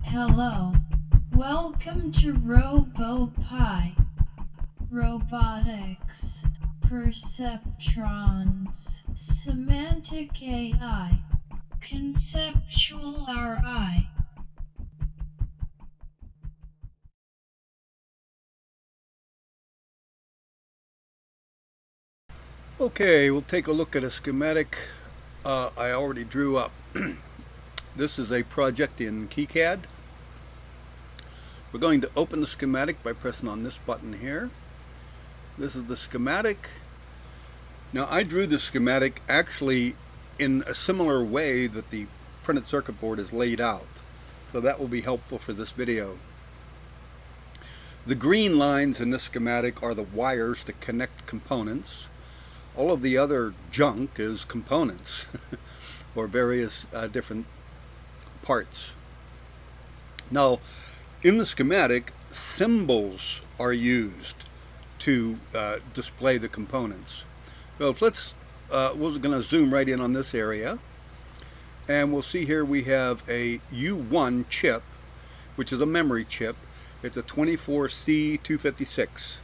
Hello. Welcome to RoboPie. Robotics. Perceptrons. Semantic AI. Conceptual RI. Okay, we'll take a look at a schematic I already drew up. This is a project in KiCad. We're going to open the schematic by pressing on this button here. This is the schematic. Now I drew the schematic actually in a similar way that the printed circuit board is laid out. So that will be helpful for this video. The green lines in this schematic are the wires that connect components. All of the other junk is components or various different parts. Now, in the schematic, symbols are used to display the components. So we're going to zoom right in on this area, and we'll see here we have a U1 chip, which is a memory chip. It's a 24C256.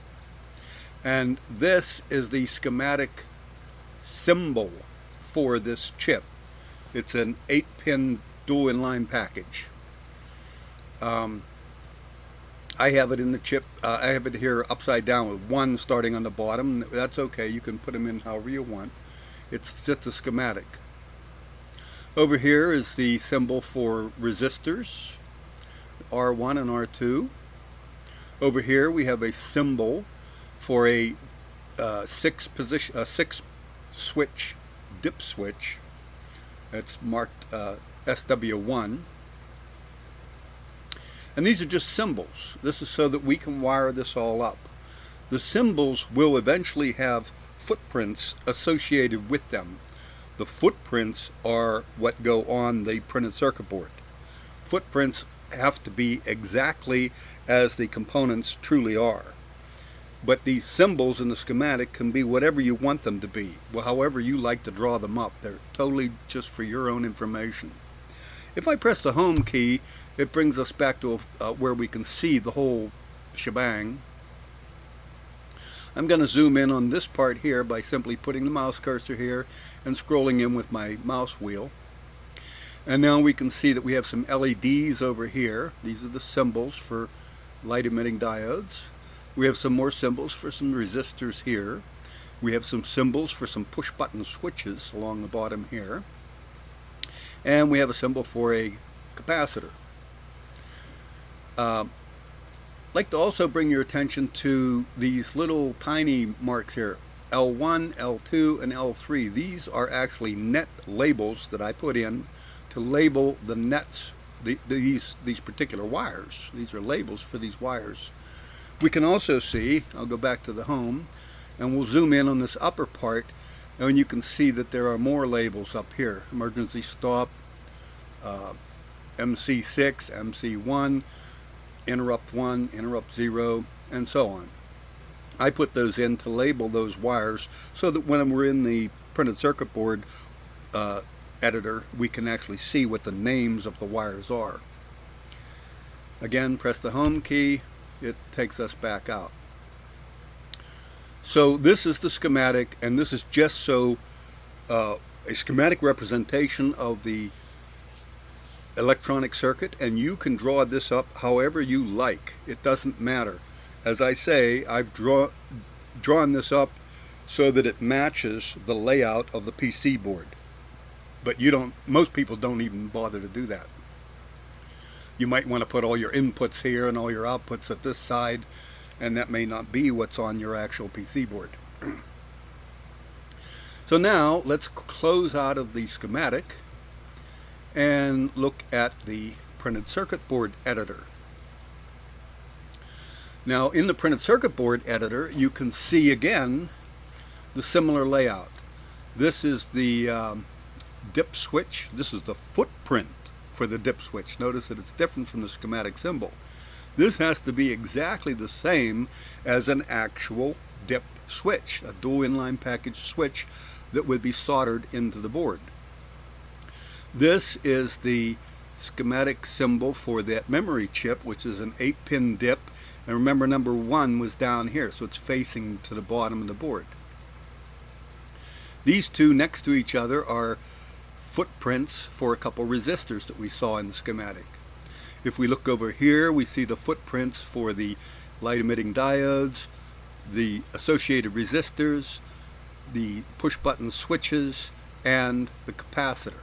And this is the schematic symbol for this chip. It's an 8-pin dual inline package. I have it in the chip. I have it here upside down with 1 starting on the bottom. That's okay. You can put them in however you want. It's just a schematic. Over here is the symbol for resistors, R1 and R2. Over here we have a symbol for a 6 switch dip switch. It's marked SW1. And these are just symbols. This is so that we can wire this all up. The symbols will eventually have footprints associated with them. The footprints are what go on the printed circuit board. Footprints have to be exactly as the components truly are. But these symbols in the schematic can be whatever you want them to be, well, however you like to draw them up. They're totally just for your own information. If I press the home key, it brings us back to where we can see the whole shebang. I'm going to zoom in on this part here by simply putting the mouse cursor here and scrolling in with my mouse wheel. And now we can see that we have some LEDs over here. These are the symbols for light emitting diodes. We have some more symbols for some resistors here. We have some symbols for some push button switches along the bottom here. And we have a symbol for a capacitor. I'd like to also bring your attention to these little tiny marks here, L1, L2, and L3. These are actually net labels that I put in to label the nets, these particular wires. These are labels for these wires. We can also see, I'll go back to the home, and we'll zoom in on this upper part, and you can see that there are more labels up here. Emergency stop, MC6, MC1, interrupt 1, interrupt 0, and so on. I put those in to label those wires so that when we're in the printed circuit board editor, we can actually see what the names of the wires are. Again, press the home key. It takes us back out. So this is the schematic, and this is just so a schematic representation of the electronic circuit, and you can draw this up however you like. It doesn't matter. As I say, I've drawn this up so that it matches the layout of the PC board. But most people don't even bother to do that. You might want to put all your inputs here and all your outputs at this side, and that may not be what's on your actual PC board. So now let's close out of the schematic and look at the printed circuit board editor. Now in the printed circuit board editor, you can see again the similar layout. This is the dip switch. This is the footprint for the dip switch. Notice that it's different from the schematic symbol. This has to be exactly the same as an actual dip switch, a dual inline package switch that would be soldered into the board. This is the schematic symbol for that memory chip, which is an 8-pin dip. And remember, number 1 was down here, so it's facing to the bottom of the board. These two next to each other are footprints for a couple resistors that we saw in the schematic. If we look over here, we see the footprints for the light emitting diodes, the associated resistors, the push button switches, and the capacitor.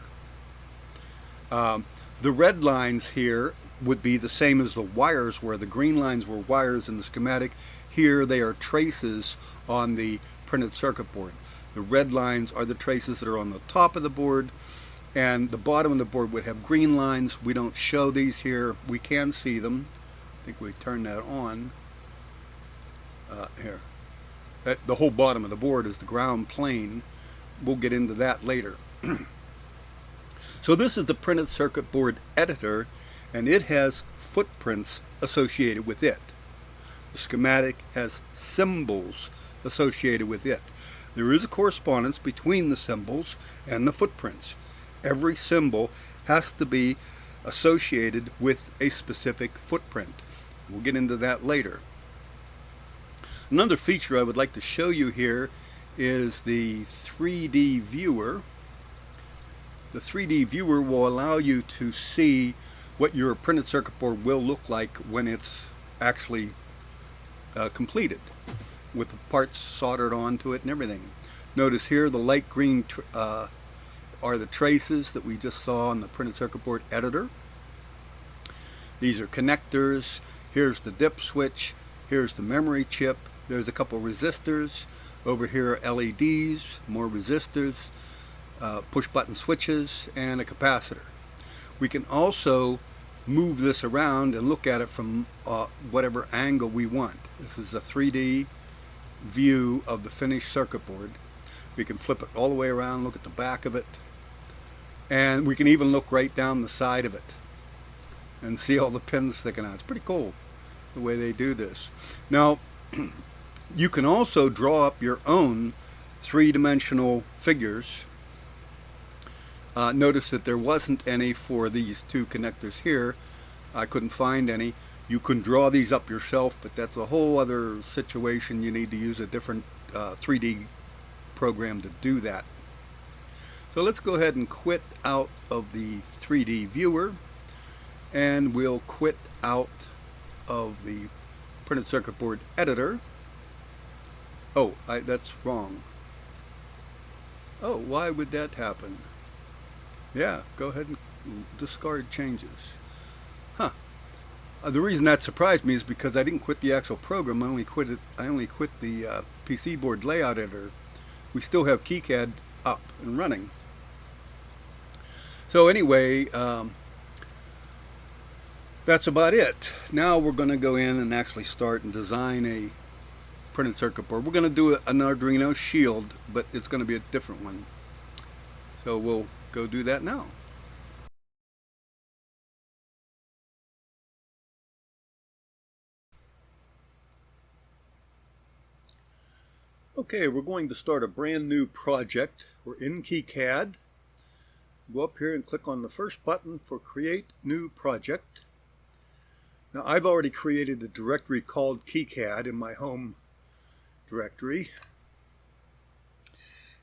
The red lines here would be the same as the wires were. The green lines were wires in the schematic. Here they are traces on the printed circuit board. The red lines are the traces that are on the top of the board, and the bottom of the board would have green lines. We don't show these here. We can see them. I think we turn that on. Here. The whole bottom of the board is the ground plane. We'll get into that later. So this is the printed circuit board editor, and it has footprints associated with it. The schematic has symbols associated with it. There is a correspondence between the symbols and the footprints. Every symbol has to be associated with a specific footprint. We'll get into that later. Another feature I would like to show you here is the 3D viewer. The 3D viewer will allow you to see what your printed circuit board will look like when it's actually completed, with the parts soldered onto it and everything. Notice here the light green are the traces that we just saw on the printed circuit board editor. These are connectors. Here's the dip switch. Here's the memory chip. There's a couple resistors. Over here are LEDs, more resistors, push button switches, and a capacitor. We can also move this around and look at it from whatever angle we want. This is a 3D view of the finished circuit board. We can flip it all the way around, look at the back of it, and we can even look right down the side of it and see all the pins sticking out. It's pretty cool the way they do this. Now, you can also draw up your own three-dimensional figures. Notice that there wasn't any for these two connectors here. I couldn't find any. You can draw these up yourself, but that's a whole other situation. You need to use a different 3D program to do that. So let's go ahead and quit out of the 3D viewer, and we'll quit out of the printed circuit board editor. Oh, that's wrong. Oh, why would that happen? Yeah, go ahead and discard changes. Huh. The reason that surprised me is because I didn't quit the actual program. I only quit the PC board layout editor. We still have KiCad up and running. So anyway, that's about it. Now we're going to go in and actually start and design a printed circuit board. We're going to do an Arduino Shield, but it's going to be a different one. So we'll go do that now. Okay, we're going to start a brand new project. We're in KiCad. Go up here and click on the first button for Create New Project. Now I've already created a directory called KiCad in my home directory.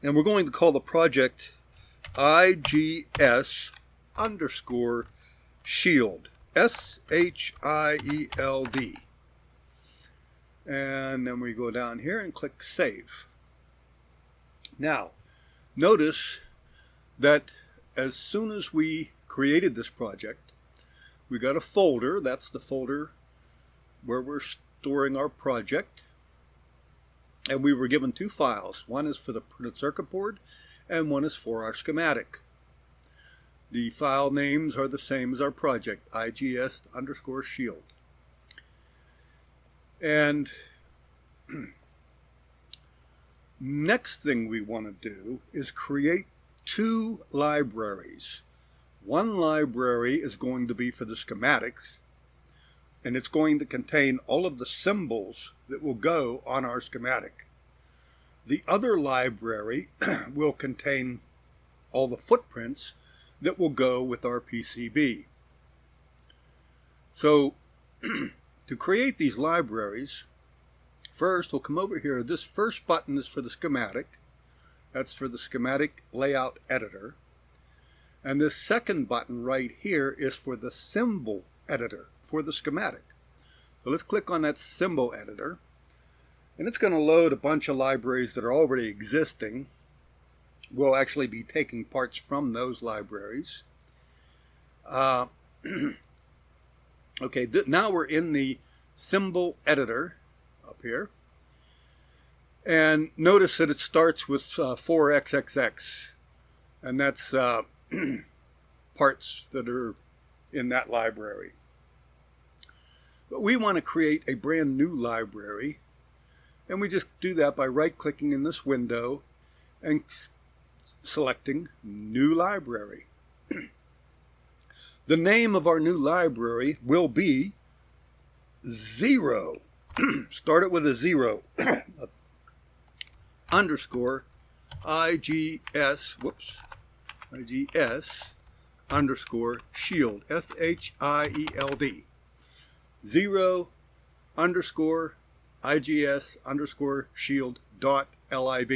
And we're going to call the project IGS_Shield. SHIELD. And then we go down here and click Save. Now, notice that as soon as we created this project, we got a folder. That's the folder where we're storing our project. And we were given two files. One is for the printed circuit board, and one is for our schematic. The file names are the same as our project, IGS_Shield. And next thing we want to do is create two libraries. One library is going to be for the schematics, and it's going to contain all of the symbols that will go on our schematic. The other library will contain all the footprints that will go with our PCB. So to create these libraries, first we'll come over here. This first button is for the schematic. That's for the schematic layout editor. And this second button right here is for the symbol editor for the schematic. So let's click on that symbol editor. And it's going to load a bunch of libraries that are already existing. We'll actually be taking parts from those libraries. Okay, now we're in the symbol editor up here. And notice that it starts with 4xxx. And that's parts that are in that library. But we want to create a brand new library. And we just do that by right-clicking in this window and selecting New Library. The name of our new library will be 0. Start it with a 0. Underscore IGS, IGS underscore shield, SHIELD. 0 underscore IGS underscore shield dot LIB.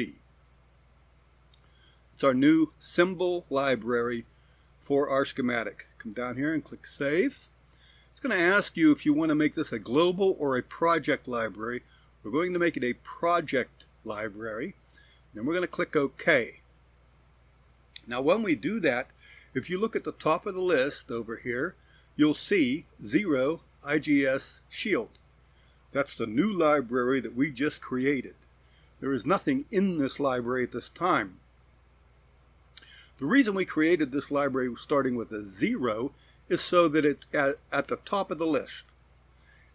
It's our new symbol library for our schematic. Come down here and click Save. It's going to ask you if you want to make this a global or a project library. We're going to make it a project library. Then we're going to click OK. Now when we do that, if you look at the top of the list over here, you'll see 0 IGS Shield. That's the new library that we just created. There is nothing in this library at this time. The reason we created this library starting with a 0 is so that it's at the top of the list.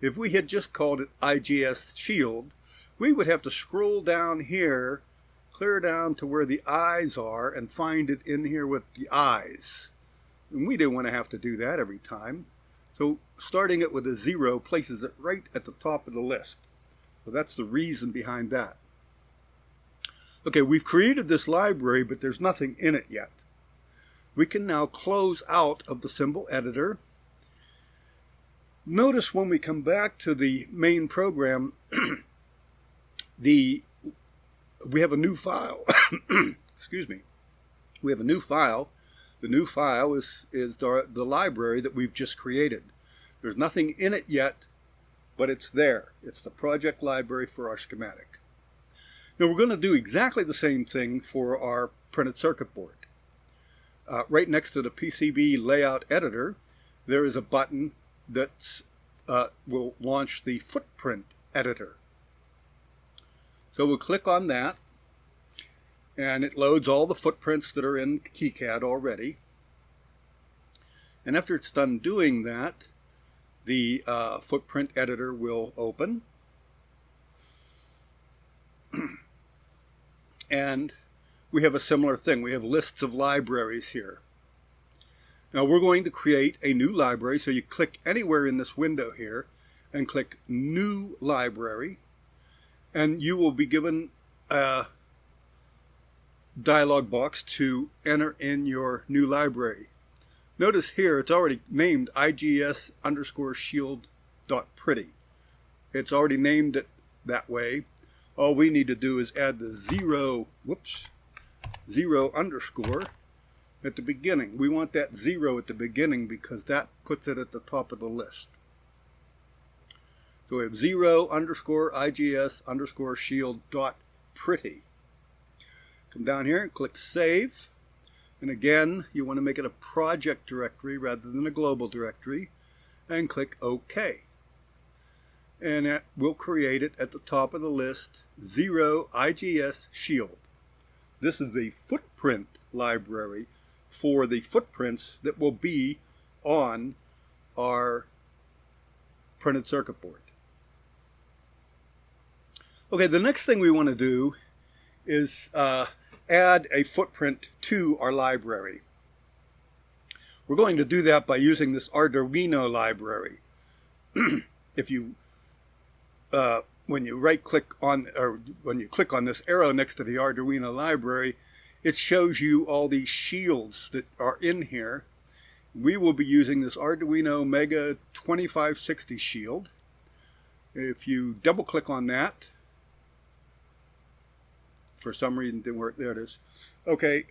If we had just called it IGS Shield, we would have to scroll down here, clear down to where the eyes are, and find it in here with the eyes. And we didn't want to have to do that every time. So starting it with a 0 places it right at the top of the list. So that's the reason behind that. Okay, we've created this library, but there's nothing in it yet. We can now close out of the symbol editor. Notice when we come back to the main program, we have a new file. Excuse me. We have a new file. The new file is the library that we've just created. There's nothing in it yet, but it's there. It's the project library for our schematic. Now we're going to do exactly the same thing for our printed circuit board. Right next to the PCB layout editor, there is a button that will launch the footprint editor. So we'll click on that, and it loads all the footprints that are in KiCad already. And after it's done doing that, the footprint editor will open. And we have a similar thing. We have lists of libraries here. Now we're going to create a new library, so you click anywhere in this window here and click New Library, and you will be given a dialog box to enter in your new library. Notice here it's already named IGS underscore shield dot pretty. It's already named it that way. All we need to do is add the 0 underscore at the beginning. We want that 0 at the beginning because that puts it at the top of the list. So we have 0 underscore IGS underscore shield dot pretty. Come down here and click Save. And again, you want to make it a project directory rather than a global directory. And click OK. And that will create it at the top of the list, 0 IGS Shield. This is a footprint library for the footprints that will be on our printed circuit board. Okay, the next thing we want to do is add a footprint to our library. We're going to do that by using this Arduino library. If you when you right-click on, or when you click on this arrow next to the Arduino library, it shows you all these shields that are in here. we will be using this Arduino Mega 2560 Shield. If you double click on that, for some reason it didn't work, there it is. Okay,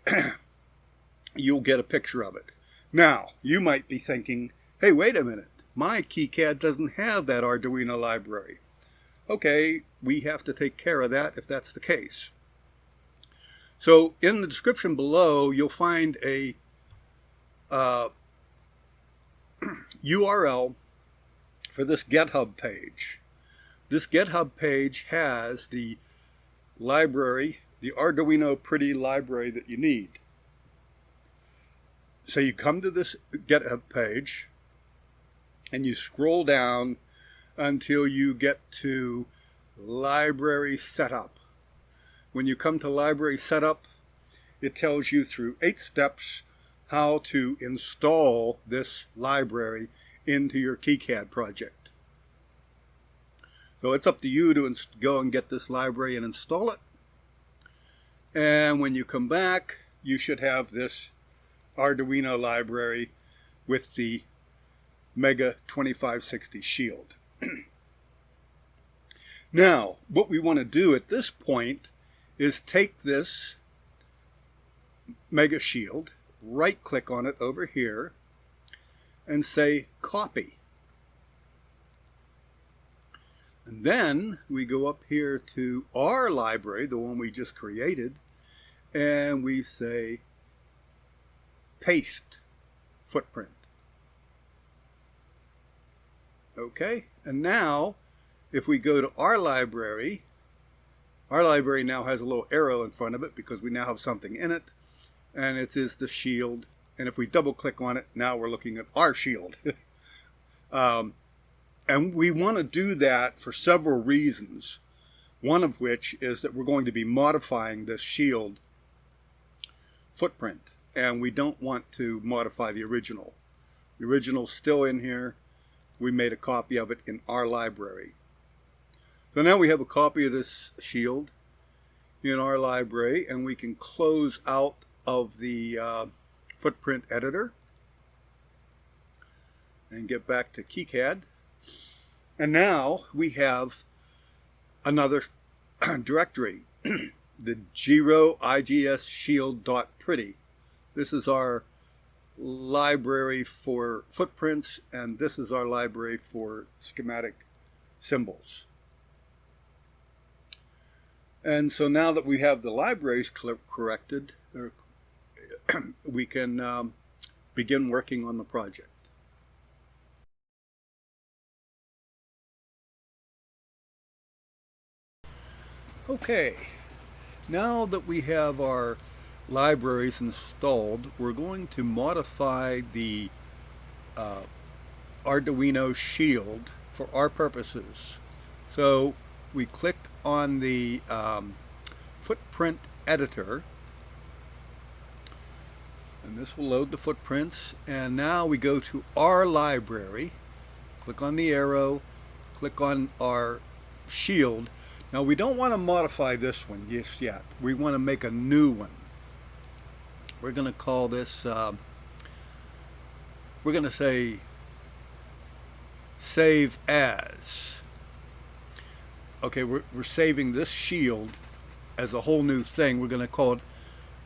you'll get a picture of it. Now, you might be thinking, hey, wait a minute, my KiCad doesn't have that Arduino library. Okay, we have to take care of that if that's the case. So in the description below, you'll find a URL for this GitHub page. This GitHub page has the library, the Arduino Pretty library that you need. So you come to this GitHub page and you scroll down until you get to library setup. When you come to library setup, it tells you through 8 steps how to install this library into your KiCad project. So it's up to you to go and get this library and install it. And when you come back, you should have this Arduino library with the Mega 2560 Shield. Now, what we want to do at this point is take this Mega Shield, right click on it over here, and say copy. And then we go up here to our library, the one we just created, and we say paste footprint. Okay, and now if we go to our library now has a little arrow in front of it because we now have something in it, and it is the shield. And if we double click on it, now we're looking at our shield. And we want to do that for several reasons. One of which is that we're going to be modifying this shield footprint, and we don't want to modify the original. The original's still in here. We made a copy of it in our library. So now we have a copy of this shield in our library, and we can close out of the footprint editor and get back to KiCad. And now we have another directory, the GY-521 This is our library for footprints, and this is our library for schematic symbols. And so now that we have the libraries corrected, we can begin working on the project. Okay, now that we have our libraries installed, we're going to modify the Arduino Shield for our purposes. So we click on the footprint editor, and this will load the footprints. And now we go to our library, click on the arrow, click on our shield. Now we don't want to modify this one just yet. We want to make a new one. We're going to call this, we're going to say save as. Okay, we're saving this shield as a whole new thing. We're going to call it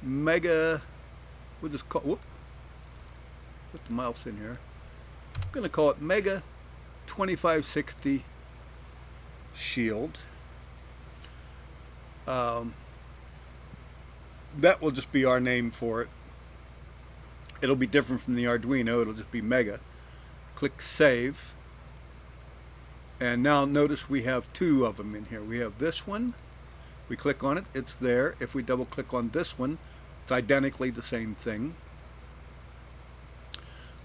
Mega, we'll just call, whoop, put the mouse in here. We're going to call it Mega 2560 Shield. That will just be our name for it. It'll be different from the Arduino. It'll just be Mega. Click Save. And now notice we have 2 of them in here. We have this one. We click on it. It's there. If we double click on this one, it's identically the same thing.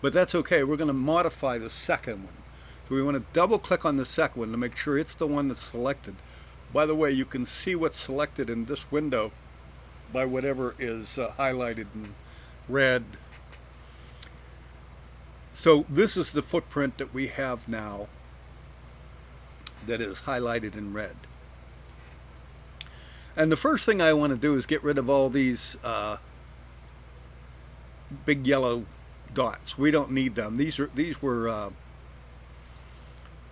But that's okay. We're going to modify the second one. So we want to double click on the second one to make sure it's the one that's selected. By the way, you can see what's selected in this window by whatever is highlighted in red. So this is the footprint that we have now that is highlighted in red. And the first thing I want to do is get rid of all these big yellow dots. We don't need them. These were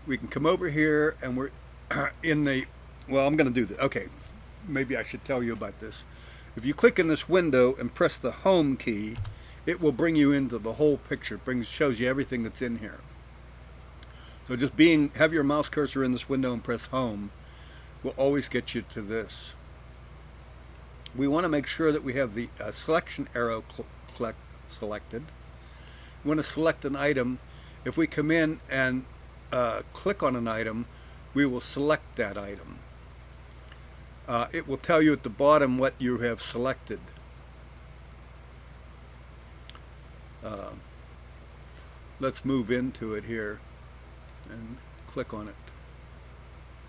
we can come over here and we're in the, well, I'm going to do that. Okay, maybe I should tell you about this. If you click in this window and press the home key, it will bring you into the whole picture. Shows you everything that's in here. So just have your mouse cursor in this window and press home will always get you to this. We want to make sure that we have the selection arrow selected. We want to select an item. If we come in and click on an item, we will select that item. It will tell you at the bottom what you have selected. Let's move into it here and click on it.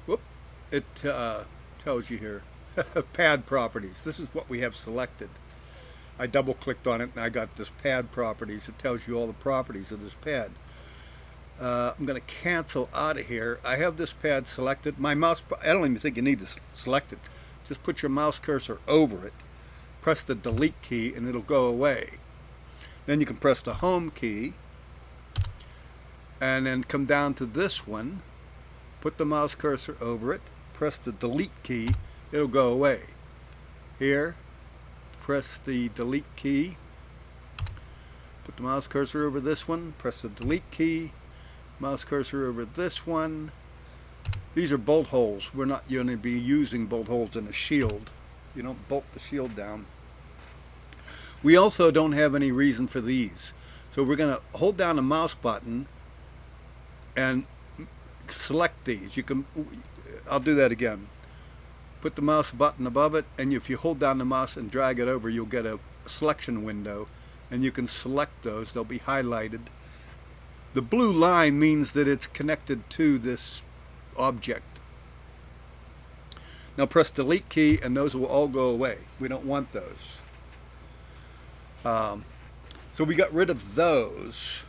Whoop! It tells you here. Pad properties. This is what we have selected. I double clicked on it and I got this pad properties. It tells you all the properties of this pad. I'm going to cancel out of here. I have this pad selected. My mouse, I don't even think you need to select it. Just put your mouse cursor over it, press the delete key, and it'll go away. Then you can press the home key, and then come down to this one, put the mouse cursor over it, press the delete key, it'll go away. Here, press the delete key, put the mouse cursor over this one, press the delete key, mouse cursor over this one. These are bolt holes. We're not going to be using bolt holes in a shield. You don't bolt the shield down. We also don't have any reason for these. So we're going to hold down the mouse button and select these. I'll do that again. Put the mouse button above it, and if you hold down the mouse and drag it over, you'll get a selection window, and you can select those. They'll be highlighted. The blue line means that it's connected to this object. Now press delete key and those will all go away. We don't want those. So we got rid of those.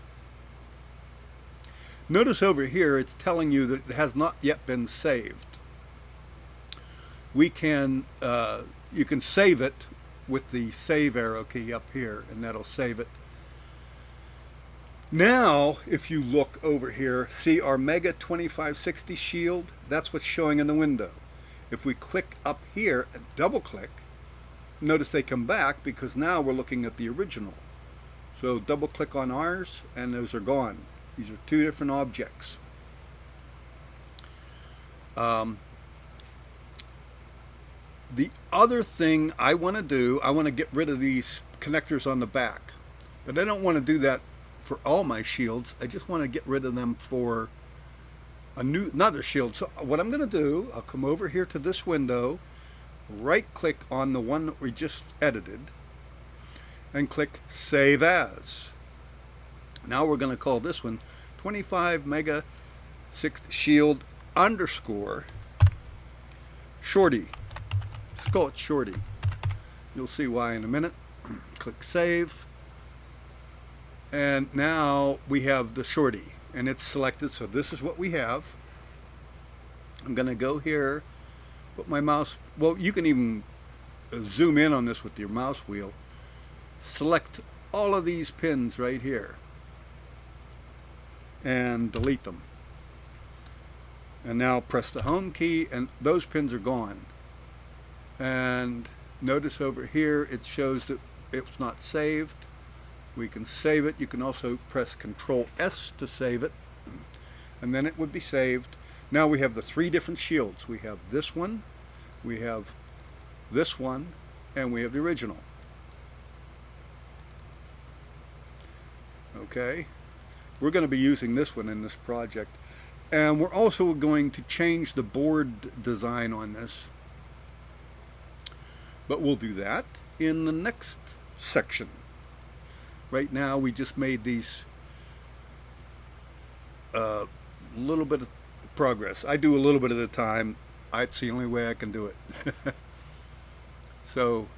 Notice over here it's telling you that it has not yet been saved. You can save it with the save arrow key up here, and that'll save it. Now, if you look over here, see our Mega 2560 shield? That's what's showing in the window. If we click up here and double click, notice they come back because now we're looking at the original. So double click on ours and those are gone. These are two different objects. The other thing I want to do, I want to get rid of these connectors on the back. But I don't want to do that for all my shields. I just want to get rid of them for another shield. So what I'm going to do, I'll come over here to this window, right click on the one that we just edited, and click Save As. Now we're going to call this one 25 Mega Shield underscore Shorty. Let's call it Shorty. You'll see why in a minute. Click Save. And now we have the Shorty, and it's selected, so this is what we have. I'm going to go here, put my mouse, well, you can even zoom in on this with your mouse wheel. Select all of these pins right here, and delete them. And now press the home key, and those pins are gone. And notice over here, it shows that it's not saved. We can save it. You can also press Control S to save it, and then it would be saved. Now we have the three different shields. We have this one, we have this one, and we have the original. Okay, we're going to be using this one in this project, and we're also going to change the board design on this, but we'll do that in the next section. Right now we just made these little bit of progress. I do a little bit at a time. It's the only way I can do it. So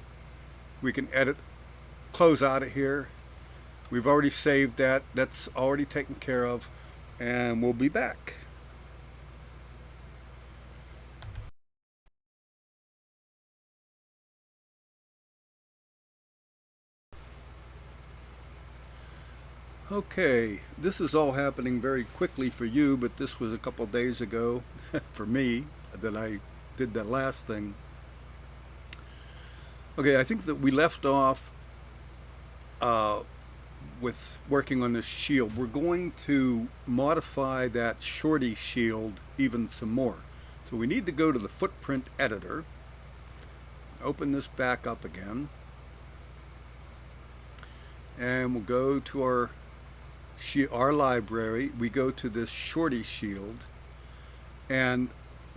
we can edit, close out of here. We've already saved that. That's already taken care of, and we'll be back. Okay, this is all happening very quickly for you, but this was a couple days ago for me that I did that last thing. Okay, I think that we left off uh, with working on this shield. We're going to modify that Shorty shield even some more. So we need to go to the footprint editor, open this back up again, and we'll go to our library. We go to this Shorty shield, and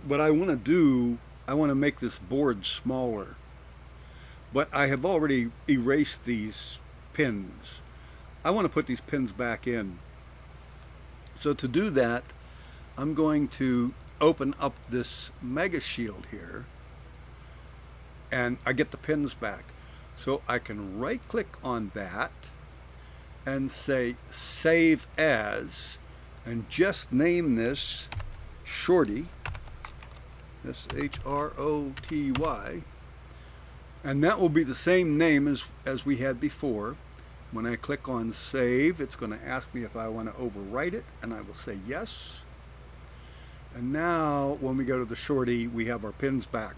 what I want to do, I want to make this board smaller, but I have already erased these pins. I want to put these pins back in. So to do that, I'm going to open up this Mega Shield here, and I get the pins back. So I can right click on that and say save as, and just name this Shorty, S-H-R-O-T-Y, and that will be the same name as we had before. When I click on save, it's going to ask me if I want to overwrite it, and I will say yes. And now when we go to the Shorty, we have our pins back.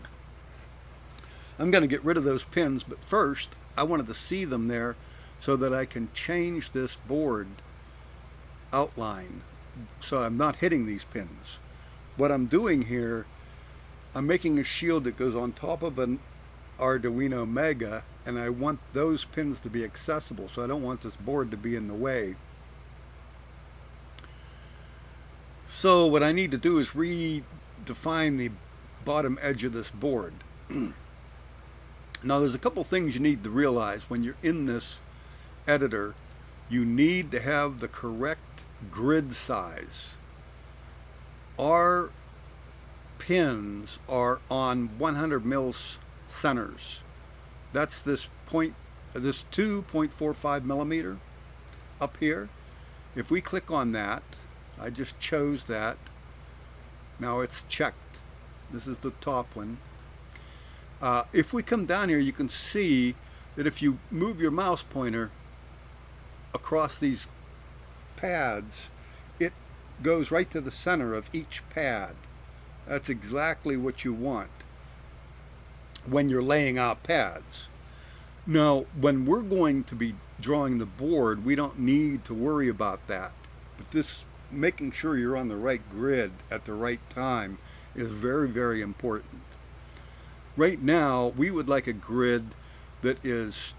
I'm going to get rid of those pins, but first I wanted to see them there so that I can change this board outline so I'm not hitting these pins. What I'm doing here, I'm making a shield that goes on top of an Arduino Mega, and I want those pins to be accessible, so I don't want this board to be in the way. So what I need to do is redefine the bottom edge of this board. Now there's a couple things you need to realize when you're in this editor. You need to have the correct grid size. Our pins are on 100 mils centers. That's this 2.45 millimeter up here. If we click on that, I just chose that. Now it's checked. This is the top one. If we come down here, you can see that if you move your mouse pointer across these pads, it goes right to the center of each pad. That's exactly what you want when you're laying out pads. Now, when we're going to be drawing the board, we don't need to worry about that. But this, making sure you're on the right grid at the right time, is very, very important. Right now, we would like a grid that is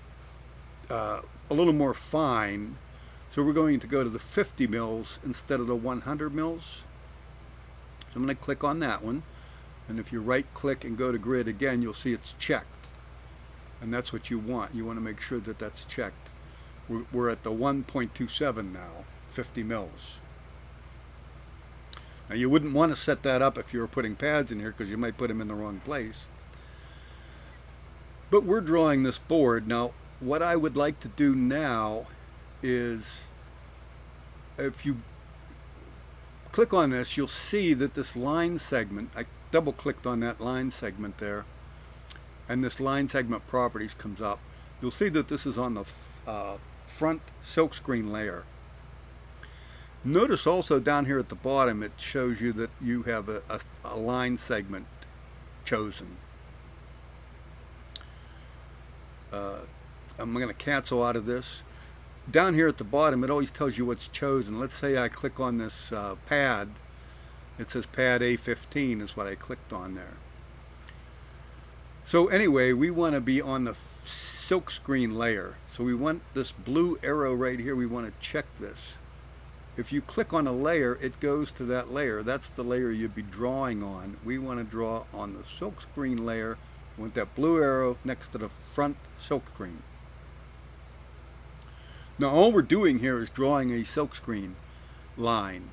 a little more fine, so we're going to go to the 50 mils instead of the 100 mils. So I'm going to click on that one, and if you right click and go to grid again, you'll see it's checked, and that's what you want. You want to make sure that that's checked. We're at the 1.27 now, 50 mils. Now you wouldn't want to set that up if you were putting pads in here, because you might put them in the wrong place. But we're drawing this board. Now what I would like to do now is, if you click on this, you'll see that this line segment, I double clicked on that line segment there, and this line segment properties comes up. You'll see that this is on the front silkscreen layer. Notice also down here at the bottom, it shows you that you have a line segment chosen. I'm going to cancel out of this. Down here at the bottom, it always tells you what's chosen. Let's say I click on this pad. It says pad A15 is what I clicked on there. So anyway, we want to be on the silkscreen layer. So we want this blue arrow right here. We want to check this. If you click on a layer, it goes to that layer. That's the layer you'd be drawing on. We want to draw on the silkscreen layer. We want that blue arrow next to the front silkscreen. Now all we're doing here is drawing a silkscreen line.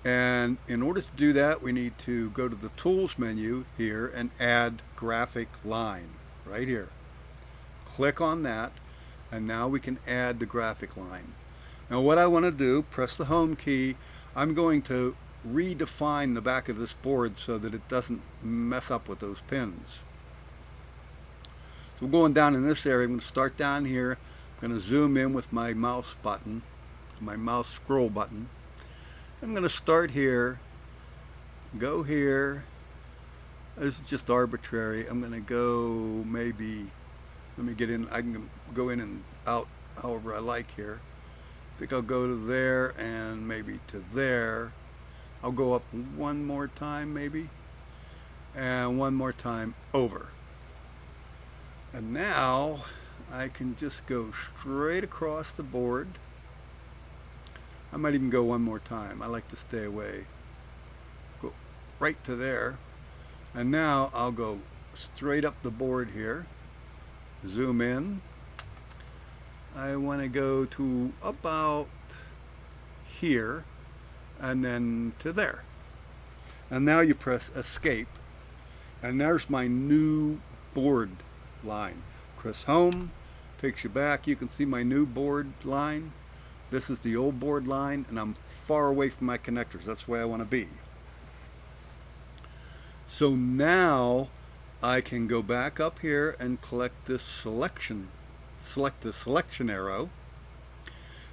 And in order to do that, we need to go to the Tools menu here and add Graphic Line right here. Click on that, and now we can add the graphic line. Now what I want to do, press the Home key. I'm going to redefine the back of this board so that it doesn't mess up with those pins. So we're going down in this area. I'm going to start down here. I'm going to zoom in with my mouse button, my mouse scroll button. I'm going to start here, go here. This is just arbitrary. I'm going to go maybe, let me get in, I can go in and out however I like here. I think I'll go to there and maybe to there. I'll go up one more time maybe, and one more time over. And now I can just go straight across the board. I might even go one more time. I like to stay away. Go right to there. And now I'll go straight up the board here. Zoom in. I want to go to about here and then to there. And now you press escape. And there's my new board line. Press home, takes you back. You can see my new board line. This is the old board line, and I'm far away from my connectors. That's the way I want to be. So now I can go back up here and select the selection arrow.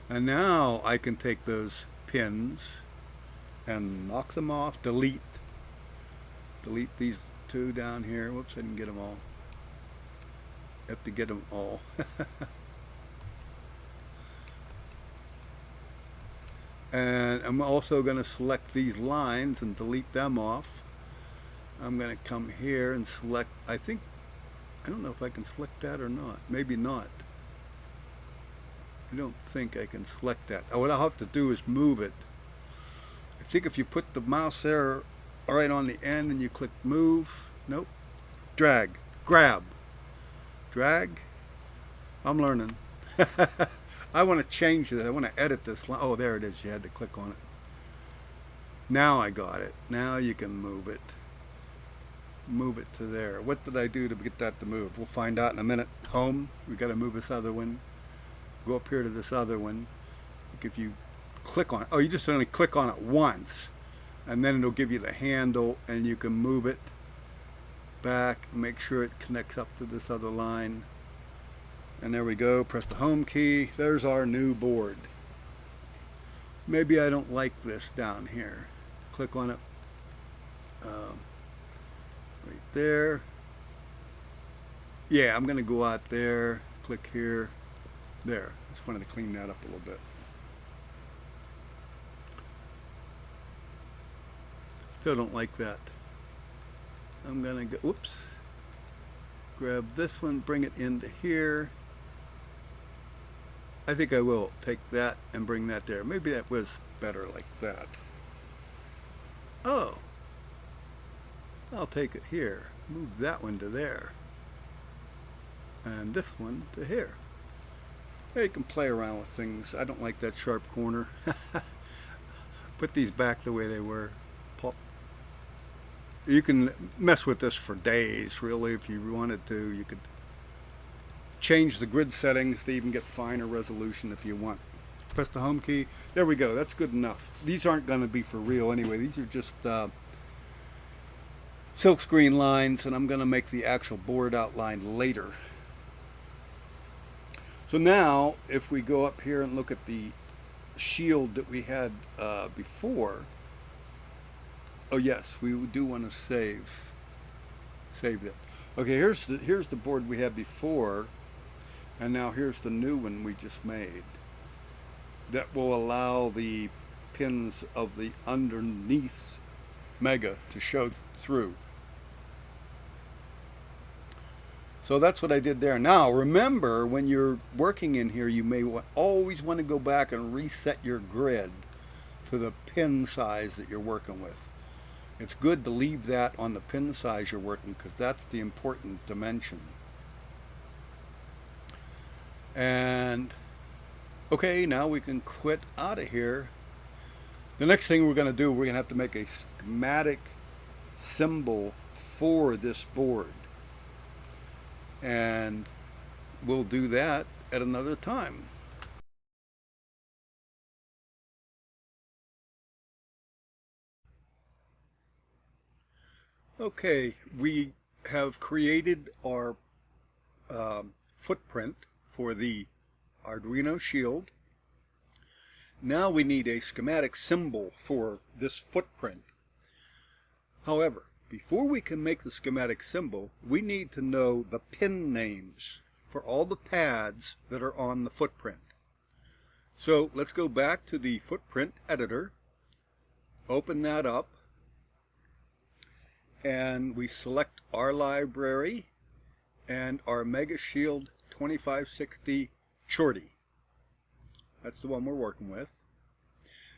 And now I can take those pins and knock them off, delete these two down here. Whoops, I didn't get them all. Have to get them all. And I'm also going to select these lines and delete them off. I'm going to come here and select, I don't know if I can select that or not. Maybe not. I don't think I can select that. What I'll have to do is move it. I think if you put the mouse there right on the end and you click move, nope, drag, grab, drag. I'm learning. I want to change this. I want to edit this line. Oh, there it is. You had to click on it. Now I got it. Now you can move it. Move it to there. What did I do to get that to move? We'll find out in a minute. Home. We got to move this other one. Go up here to this other one. If you click on it, oh, you just only click on it once, and then it'll give you the handle, and you can move it back. Make sure it connects up to this other line. And there we go. Press the home key. There's our new board. Maybe I don't like this down here. Click on it right there. Yeah, I'm going to go out there. Click here. There. Just wanted to clean that up a little bit. Still don't like that. I'm going to go, oops. Grab this one, bring it into here. I think I will take that and bring that there. Maybe that was better like that. Oh, I'll take it here. Move that one to there. And this one to here. You can play around with things. I don't like that sharp corner. Put these back the way they were. Pop. You can mess with this for days, really, if you wanted to. You could change the grid settings to even get finer resolution if you want. Press the home key. There we go. That's good enough. These aren't going to be for real anyway. These are just silkscreen lines, and I'm going to make the actual board outline later. So now, if we go up here and look at the shield that we had before, oh yes, we do want to save that. Okay, here's the board we had before. And now here's the new one we just made. That will allow the pins of the underneath Mega to show through. So that's what I did there. Now remember, when you're working in here, you may always want to go back and reset your grid to the pin size that you're working with. It's good to leave that on the pin size you're working, because that's the important dimension. And okay, now we can quit out of here. The next thing we're going to do, we're going to have to make a schematic symbol for this board. And we'll do that at another time. Okay, we have created our footprint for the Arduino Shield, Now we need a schematic symbol for this footprint. However, before we can make the schematic symbol, we need to know the pin names for all the pads that are on the footprint. So let's go back to the footprint editor, open that up, and we select our library and our Mega Shield 2560 Shorty. That's the one we're working with.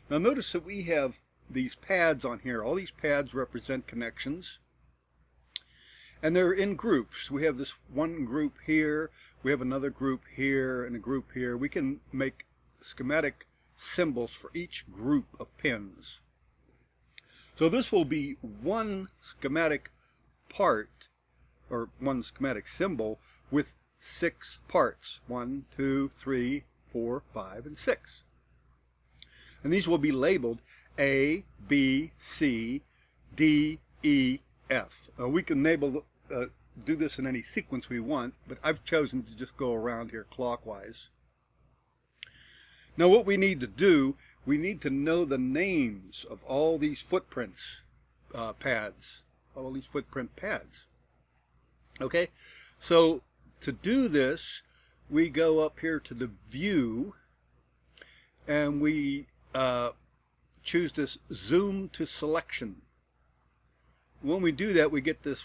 Now notice that we have these pads on here. All these pads represent connections, and they're in groups. We have this one group here, we have another group here, and a group here. We can make schematic symbols for each group of pins. So this will be one schematic part, or one schematic symbol with 6 parts. 1, 2, 3, 4, 5, and 6. And these will be labeled A, B, C, D, E, F. We can do this in any sequence we want, but I've chosen to just go around here clockwise. Now what we need to do, we need to know the names of all these footprints pads, all these footprint pads. Okay, so to do this, we go up here to the view, and we choose this zoom to selection. When we do that, we get this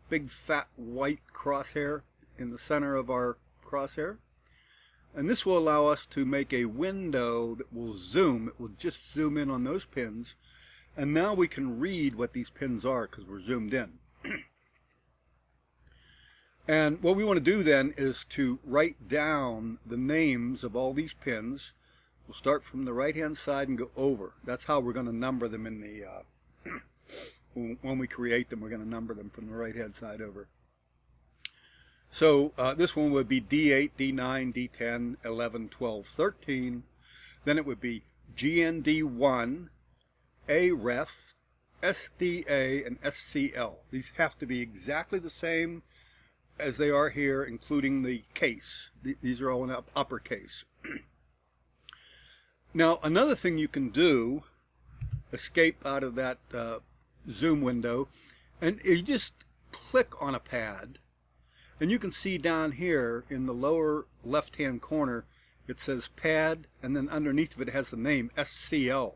big fat white crosshair in the center of our crosshair, and this will allow us to make a window that will zoom. It will just zoom in on those pins, and now we can read what these pins are because we're zoomed in. And what we want to do then is to write down the names of all these pins. We'll start from the right hand side and go over. That's how we're going to number them in the when we create them. We're going to number them from the right hand side over. So this one would be D8, D9, D10, 11, 12, 13. Then it would be GND1, AREF, SDA, and SCL. These have to be exactly the same as they are here, including the case. These are all in uppercase. Now, another thing you can do, escape out of that zoom window, and you just click on a pad, and you can see down here in the lower left-hand corner, it says pad, and then underneath of it has the name SCL.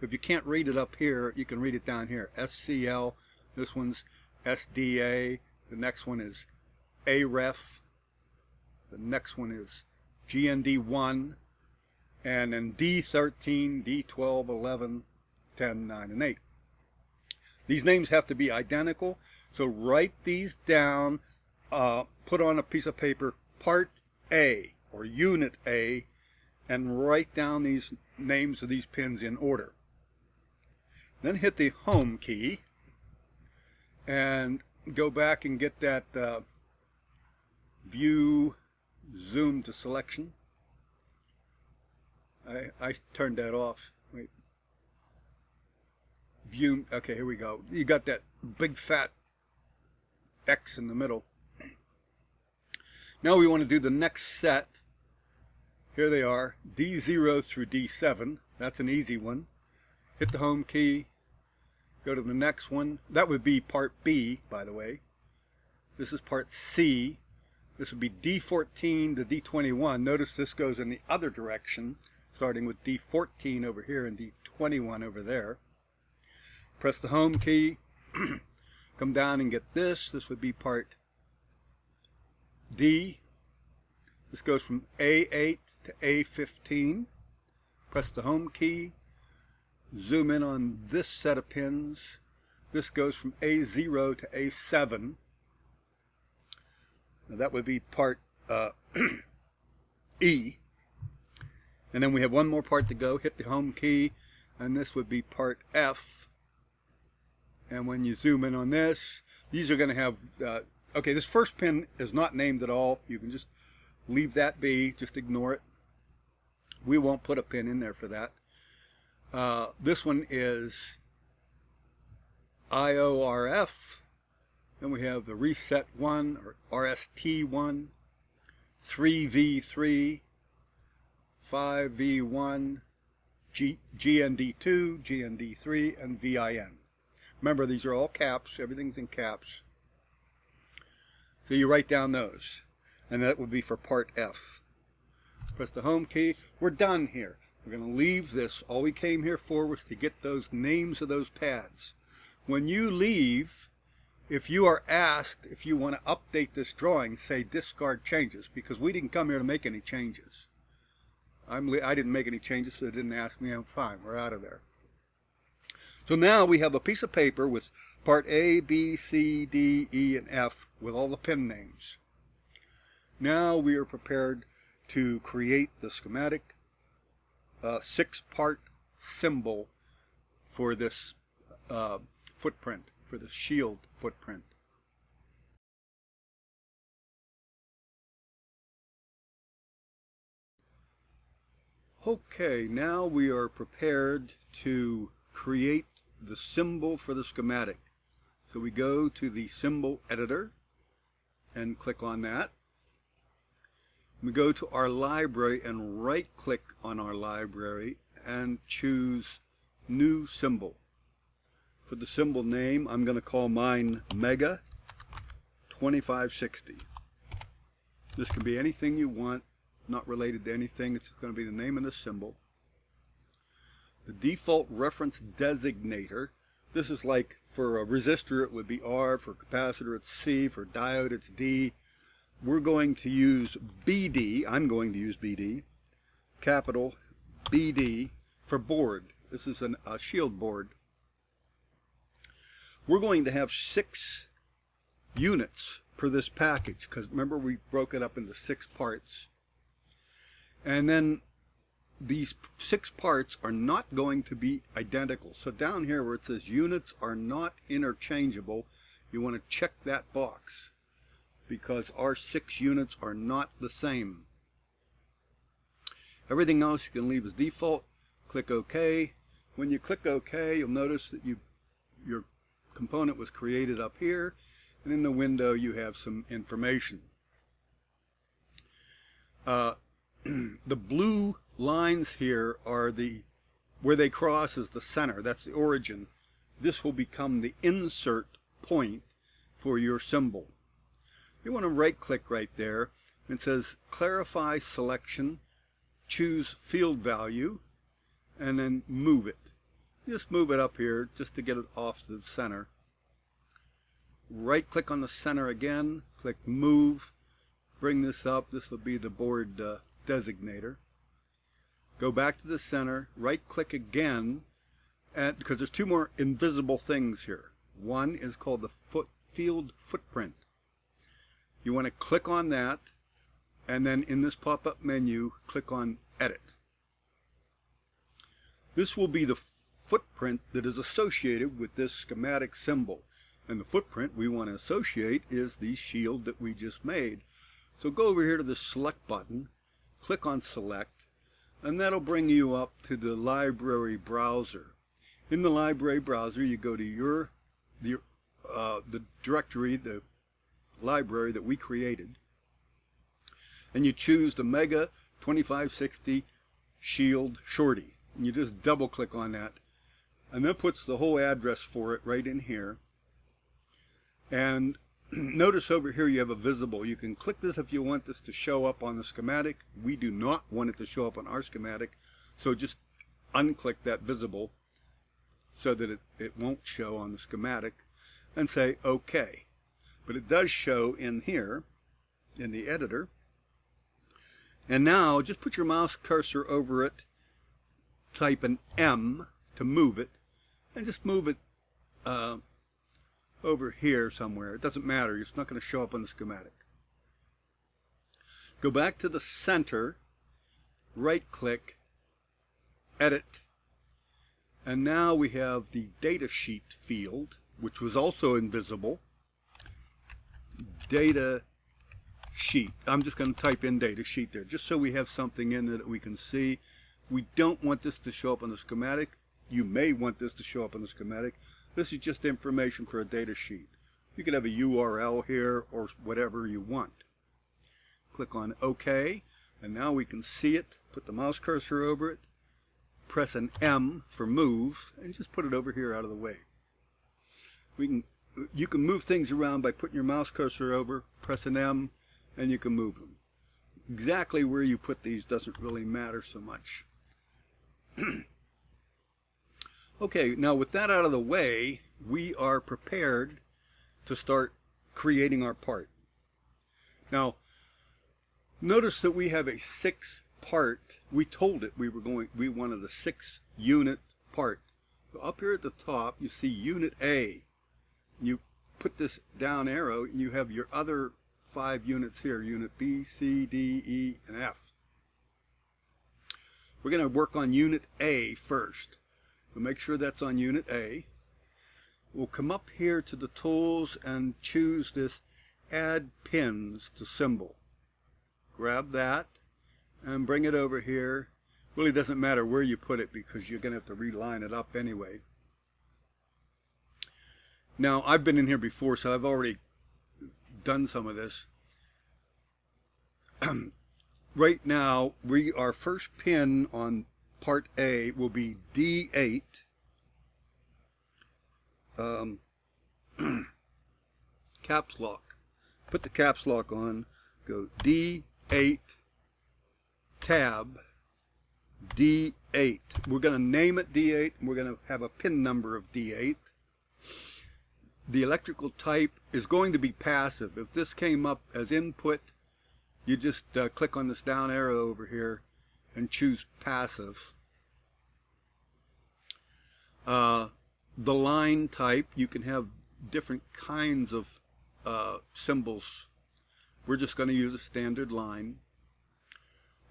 If you can't read it up here, you can read it down here. SCL, this one's SDA, the next one is AREF, the next one is GND1, and then D13, D12, 11, 10, 9, and 8. These names have to be identical, so write these down, put on a piece of paper Part A, or Unit A, and write down these names of these pins in order. Then hit the Home key, and go back and get that View Zoom to Selection. I turned that off. Wait. View. Okay, here we go. You got that big fat X in the middle. Now we want to do the next set. Here they are, D0 through D7. That's an easy one. Hit the Home key. Go to the next one. That would be Part B, by the way. This is Part C. This would be D14 to D21. Notice this goes in the other direction, starting with D14 over here and D21 over there. Press the Home key. Come down and get this. This would be Part D. This goes from A8 to A15. Press the Home key. Zoom in on this set of pins. This goes from A0 to A7. Now that would be Part E. And then we have one more part to go. Hit the Home key, and this would be Part F. And when you zoom in on this, these are going to have... okay, this first pin is not named at all. You can just leave that be. Just ignore it. We won't put a pin in there for that. This one is IORF. Then we have the Reset 1, or RST1, 3V3, 5V1, GND2, GND3, and VIN. Remember, these are all caps. Everything's in caps. So you write down those. And that would be for part F. Press the home key. We're done here. We're going to leave this. All we came here for was to get those names of those pads. When you leave, if you are asked if you want to update this drawing, say discard changes, because we didn't come here to make any changes. I didn't make any changes, so it didn't ask me. I'm fine. We're out of there. So now we have a piece of paper with part A, B, C, D, E, and F with all the pin names. Now we are prepared to create the schematic 6-part symbol for this footprint, for the shield footprint. Okay, now we are prepared to create the symbol for the schematic. So we go to the symbol editor and click on that. We go to our library and right click on our library and choose new symbol. For the symbol name, I'm going to call mine Mega 2560. This can be anything you want, not related to anything. It's going to be the name of the symbol. The default reference designator. This is like for a resistor it would be R, for capacitor it's C, for diode it's D. We're going to use BD. I'm going to use BD, capital BD, for board. This is a shield board. We're going to have 6 units per this package, because remember we broke it up into 6 parts. And then these 6 parts are not going to be identical. So down here where it says units are not interchangeable, you want to check that box, because our 6 units are not the same. Everything else you can leave as default. Click OK. When you click OK, you'll notice that your component was created up here, and in the window you have some information. The blue lines here are where they cross is the center. That's the origin. This will become the insert point for your symbol. You want to right click right there. It says clarify selection, choose field value, and then move it. Just move it up here just to get it off the center. Right click on the center again, click move, bring this up. This will be the board designator. Go back to the center, right click again, and because there's 2 more invisible things here. One is called the field footprint. You want to click on that, and then in this pop-up menu, click on Edit. This will be the footprint that is associated with this schematic symbol. And the footprint we want to associate is the shield that we just made. So go over here to the Select button, click on Select, and that'll bring you up to the library browser. In the library browser, you go to the directory, the library that we created, and you choose the Mega 2560 Shield Shorty. And you just double click on that, and that puts the whole address for it right in here. And notice over here you have a visible. You can click this if you want this to show up on the schematic. We do not want it to show up on our schematic, so just unclick that visible so that it won't show on the schematic, and say OK. But it does show in here, in the editor. And now just put your mouse cursor over it, type an M to move it, and just move it over here somewhere. It doesn't matter. It's not going to show up on the schematic. Go back to the center, right click, edit, and now we have the data sheet field, which was also invisible. Data sheet. I'm just going to type in data sheet there, just so we have something in there that we can see. We don't want this to show up on the schematic. You may want this to show up on the schematic. This is just information for a data sheet. You could have a URL here or whatever you want. Click on OK, and now we can see it. Put the mouse cursor over it, press an M for move, and just put it over here out of the way. You can move things around by putting your mouse cursor over, press an M, and you can move them. Exactly where you put these doesn't really matter so much. Okay, now with that out of the way, we are prepared to start creating our part. Now, notice that we have a 6-part. We told it we wanted a 6-unit part. So up here at the top, you see Unit A. You put this down arrow, and you have your other 5 units here: Unit B, C, D, E, and F. We're going to work on Unit A first. So make sure that's on Unit A. We'll come up here to the tools and choose this Add Pins to Symbol. Grab that and bring it over here. Really doesn't matter where you put it because you're going to have to reline it up anyway. Now, I've been in here before, so I've already done some of this. Right now, our first pin on part A will be D8. Caps lock. Put the caps lock on. Go D8 tab D8. We're going to name it D8, and we're going to have a pin number of D8. The electrical type is going to be passive. If this came up as input, you just click on this down arrow over here and choose passive. The line type, you can have different kinds of symbols. We're just going to use a standard line.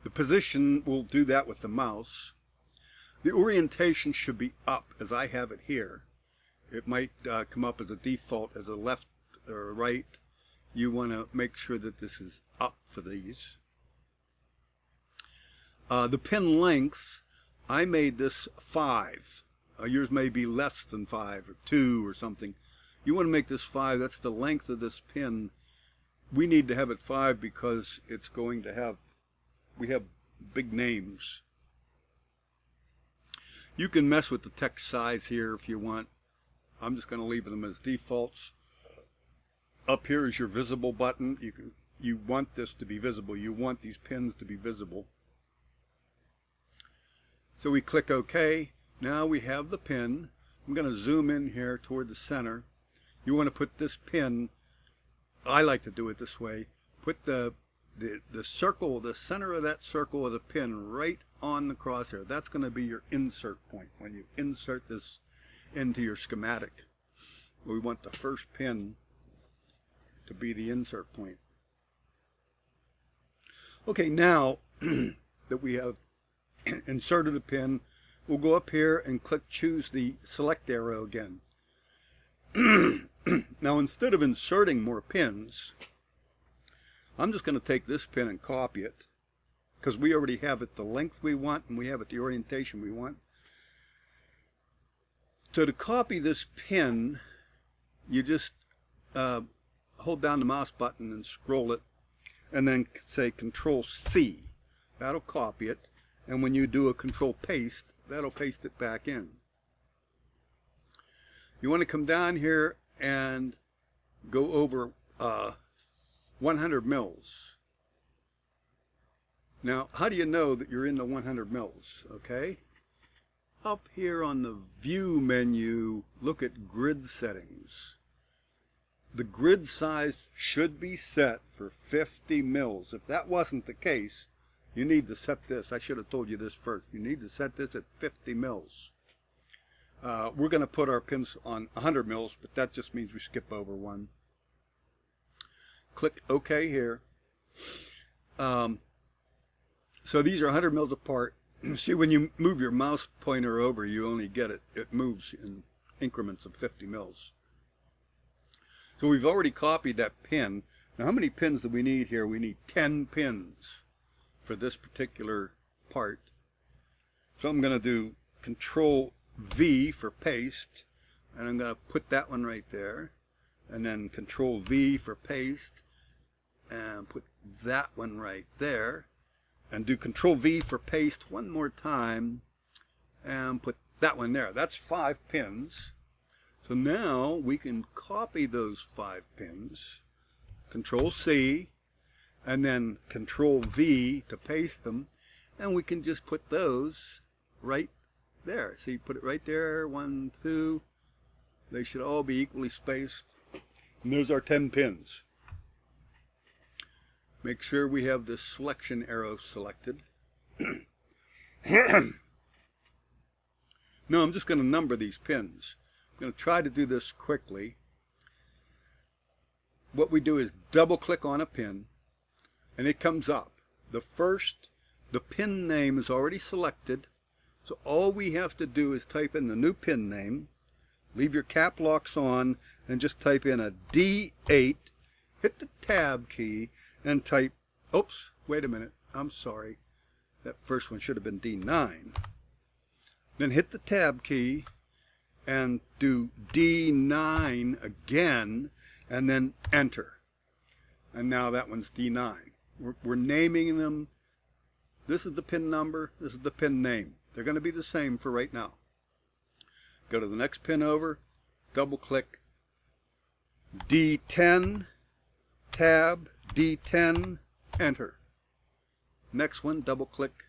The position, we'll do that with the mouse. The orientation should be up, as I have it here. It might come up as a default as a left or a right. You want to make sure that this is up for these. The pin length, I made this 5. Yours may be less than 5 or 2 or something. You want to make this 5. That's the length of this pin. We need to have it 5 because it's going to have, we have big names. You can mess with the text size here if you want. I'm just going to leave them as defaults. Up here is your visible button. You want this to be visible. You want these pins to be visible. So we click OK. Now we have the pin. I'm going to zoom in here toward the center. You want to put this pin, I like to do it this way, put the circle, the center of that circle of the pin right on the crosshair. That's going to be your insert point when you insert this into your schematic. We want the first pin to be the insert point. Okay, now that we have inserted a pin, we'll go up here and click choose the select arrow again. Now, instead of inserting more pins, I'm just going to take this pin and copy it because we already have it the length we want and we have it the orientation we want. So to copy this pin, you just hold down the mouse button and scroll it and then say Control C. That'll copy it. And when you do a Control Paste, that'll paste it back in. You want to come down here and go over 100 mils. Now, how do you know that you're in the 100 mils? Okay. Up here on the View menu, look at Grid Settings. The grid size should be set for 50 mils. If that wasn't the case, you need to set this. I should have told you this first. You need to set this at 50 mils. We're going to put our pins on 100 mils, but that just means we skip over one. Click OK here. So these are 100 mils apart. See, when you move your mouse pointer over, you only get it. It moves in increments of 50 mils. So we've already copied that pin. Now, how many pins do we need here? We need 10 pins for this particular part. So I'm going to do Control V for paste, and I'm going to put that one right there, and then Control V for paste, and put that one right there, and do Control V for paste one more time, and put that one there. That's 5 pins. So now we can copy those 5 pins, Control C, and then Control V to paste them, and we can just put those right there. See, put it right there, 1, 2. They should all be equally spaced. And there's our 10 pins. Make sure we have this selection arrow selected. No, I'm just going to number these pins. I'm going to try to do this quickly. What we do is double click on a pin, and it comes up. The pin name is already selected, so all we have to do is type in the new pin name, leave your cap locks on, and just type in a D8, hit the tab key, and type, oops, wait a minute, I'm sorry. That first one should have been D9. Then hit the tab key and do D9 again, and then enter. And now that one's D9. We're naming them. This is the pin number, this is the pin name. They're going to be the same for right now. Go to the next pin over, double click D10, tab, D10, enter. Next one, double click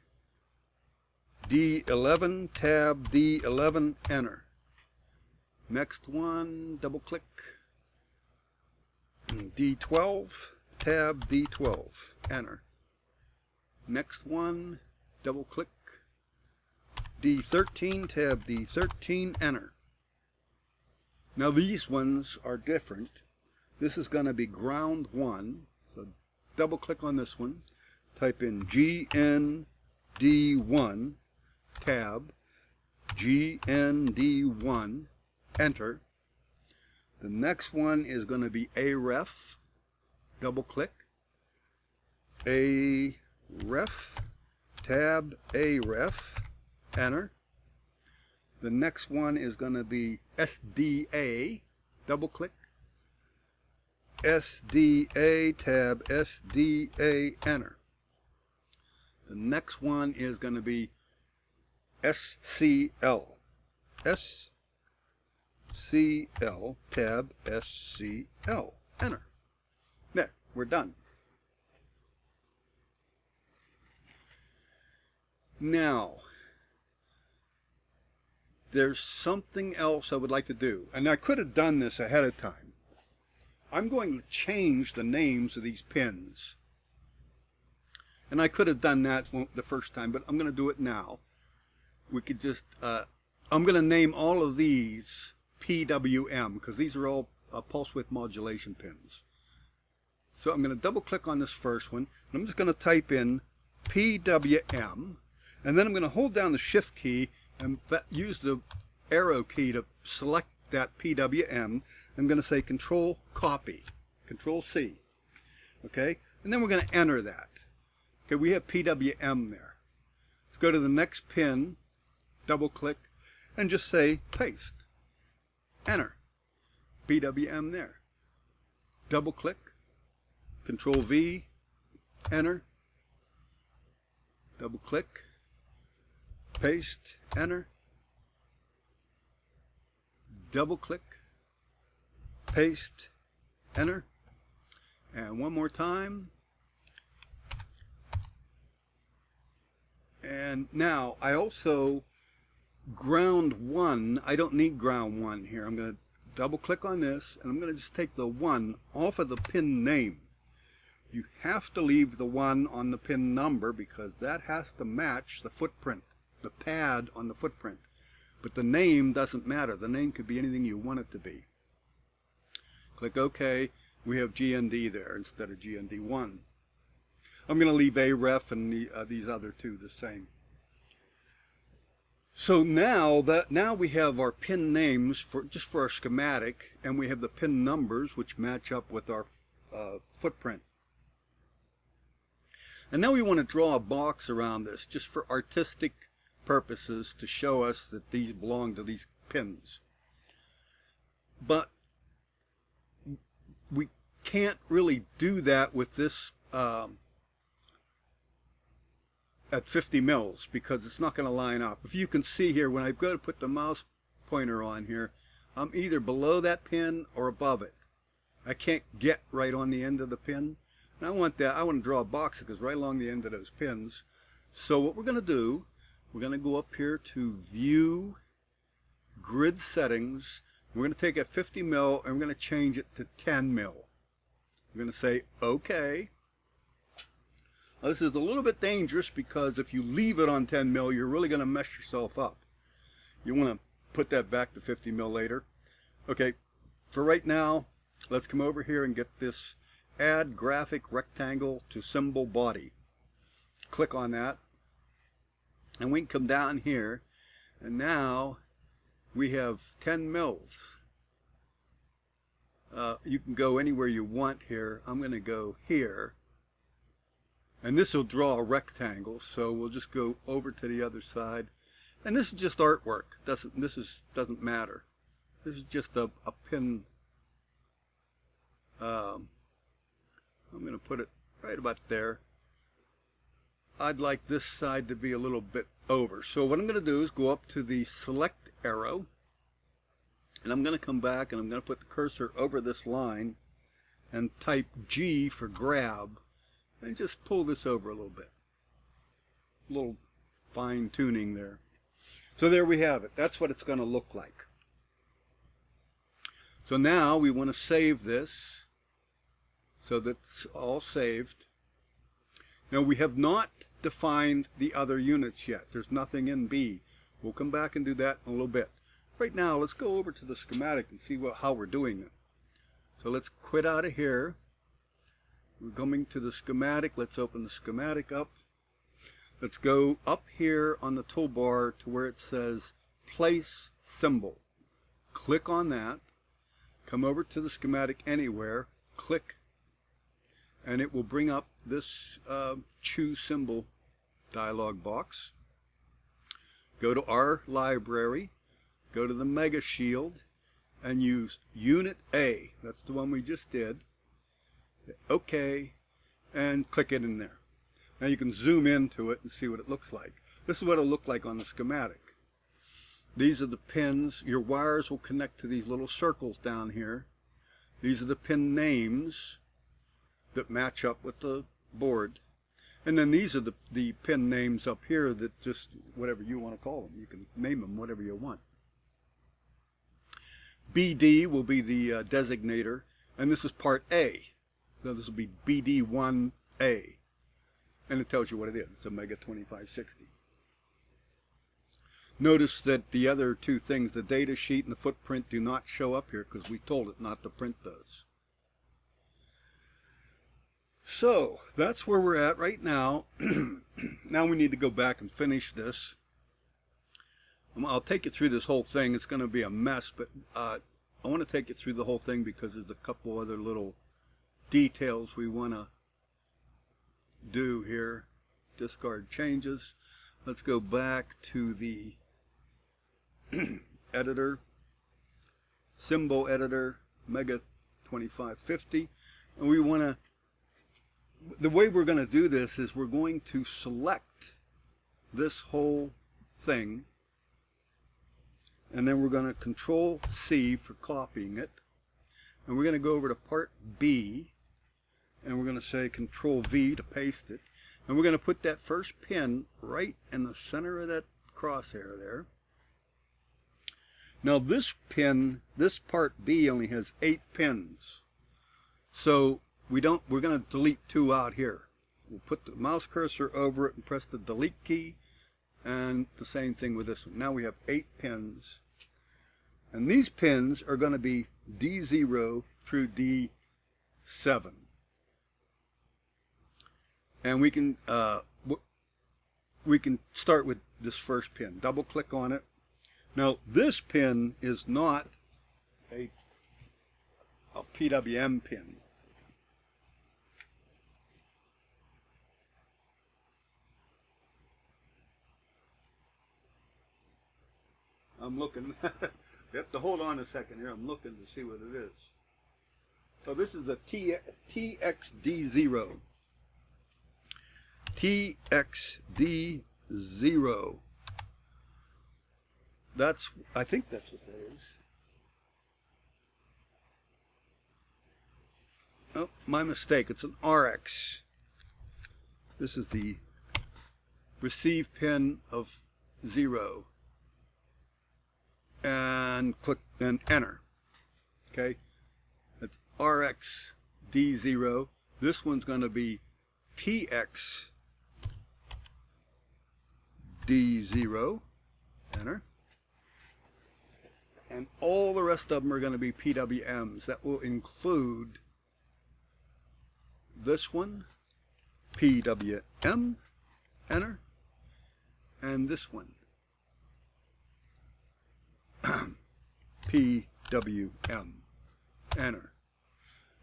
D11, tab, D11, enter. Next one, double click D12, tab, D12, enter. Next one, double click D13, tab, D13, enter. Now these ones are different. This is going to be ground 1, so double click on this one, type in GND1, tab, GND1, enter. The next one is going to be AREF, double click, AREF, tab, AREF, enter. The next one is going to be SDA, double click, SDA, tab, SDA, enter. The next one is going to be SCL, SCL, tab, SCL, enter. There, we're done. Now, there's something else I would like to do, and I could have done this ahead of time. I'm going to change the names of these pins. And I could have done that the first time, but I'm going to do it now. We could just, I'm going to name all of these PWM, because these are all pulse width modulation pins. So I'm going to double click on this first one, and I'm just going to type in PWM, and then I'm going to hold down the shift key and use the arrow key to select that PWM. I'm going to say Control Copy, Control C, okay? And then we're going to enter that. Okay, we have PWM there. Let's go to the next pin, double click, and just say Paste, enter, PWM there. Double click, Control V, enter, double click, paste, enter, double click, paste, enter, and one more time. And now I also ground 1. I don't need ground 1 here. I'm going to double click on this, and I'm going to just take the 1 off of the pin name. You have to leave the 1 on the pin number because that has to match the footprint, the pad on the footprint. But the name doesn't matter. The name could be anything you want it to be. Click OK. We have GND there instead of GND1. I'm going to leave AREF and these other two the same. So now we have our pin names just for our schematic, and we have the pin numbers which match up with our footprint. And now we want to draw a box around this just for artistic purposes to show us that these belong to these pins. But we can't really do that with this at 50 mils because it's not going to line up. If you can see here, when I go to put the mouse pointer on here, I'm either below that pin or above it. I can't get right on the end of the pin. And I want to draw a box that goes right along the end of those pins. So what we're going to do, we're going to go up here to View, Grid Settings. We're going to take a 50 mil and we're going to change it to 10 mil. We're going to say OK. Now, this is a little bit dangerous because if you leave it on 10 mil, you're really going to mess yourself up. You want to put that back to 50 mil later. Okay, for right now, let's come over here and get this Add Graphic Rectangle to Symbol Body. Click on that. And we can come down here. And now we have 10 mils. You can go anywhere you want here. I'm going to go here. And this will draw a rectangle, so we'll just go over to the other side. And this is just artwork. Doesn't matter. This is just a pin. I'm going to put it right about there. I'd like this side to be a little bit over. So what I'm going to do is go up to the select arrow. And I'm going to come back and I'm going to put the cursor over this line and type G for grab. And just pull this over a little bit. A little fine tuning there. So there we have it. That's what it's going to look like. So now we want to save this so that it's all saved. Now we have not defined the other units yet. There's nothing in B. We'll come back and do that in a little bit. Right now, let's go over to the schematic and see how we're doing it. So let's quit out of here. We're coming to the schematic. Let's open the schematic up. Let's go up here on the toolbar to where it says Place Symbol. Click on that. Come over to the schematic anywhere. Click. And it will bring up this Choose Symbol dialog box. Go to our library. Go to the Mega Shield. And use Unit A. That's the one we just did. OK, and click it in there. Now you can zoom into it and see what it looks like. This is what it'll look like on the schematic. These are the pins. Your wires will connect to these little circles down here. These are the pin names that match up with the board. And then these are the pin names up here that just whatever you want to call them. You can name them whatever you want. BD will be the designator, and this is part A. So this will be BD1A. And it tells you what it is. It's a Mega 2560. Notice that the other two things, the data sheet and the footprint, do not show up here because we told it not to print those. So that's where we're at right now. Now we need to go back and finish this. I'll take you through this whole thing. It's going to be a mess, but I want to take you through the whole thing because there's a couple other little details we want to do here. Discard changes. Let's go back to the editor, symbol editor, Mega 2550, and we want to, the way we're going to do this is we're going to select this whole thing, and then we're going to Control C for copying it, and we're going to go over to part B, and we're going to say Control V to paste it. And we're going to put that first pin right in the center of that crosshair there. Now this pin, this part B only has 8 pins. So we're going to delete 2 out here. We'll put the mouse cursor over it and press the delete key. And the same thing with this one. Now we have 8 pins. And these pins are going to be D0 through D7. And we can start with this first pin. Double click on it. Now this pin is not a PWM pin. I'm looking. You have to hold on a second here. I'm looking to see what it is. So this is a TXD0. TXD0. I think that's what that is. Oh, my mistake. It's an RX. This is the receive pin of 0. And click and enter. Okay. That's RX D0. This one's going to be TX D0. Enter. And all the rest of them are going to be PWMs. That will include this one, PWM, enter, and this one, PWM, enter.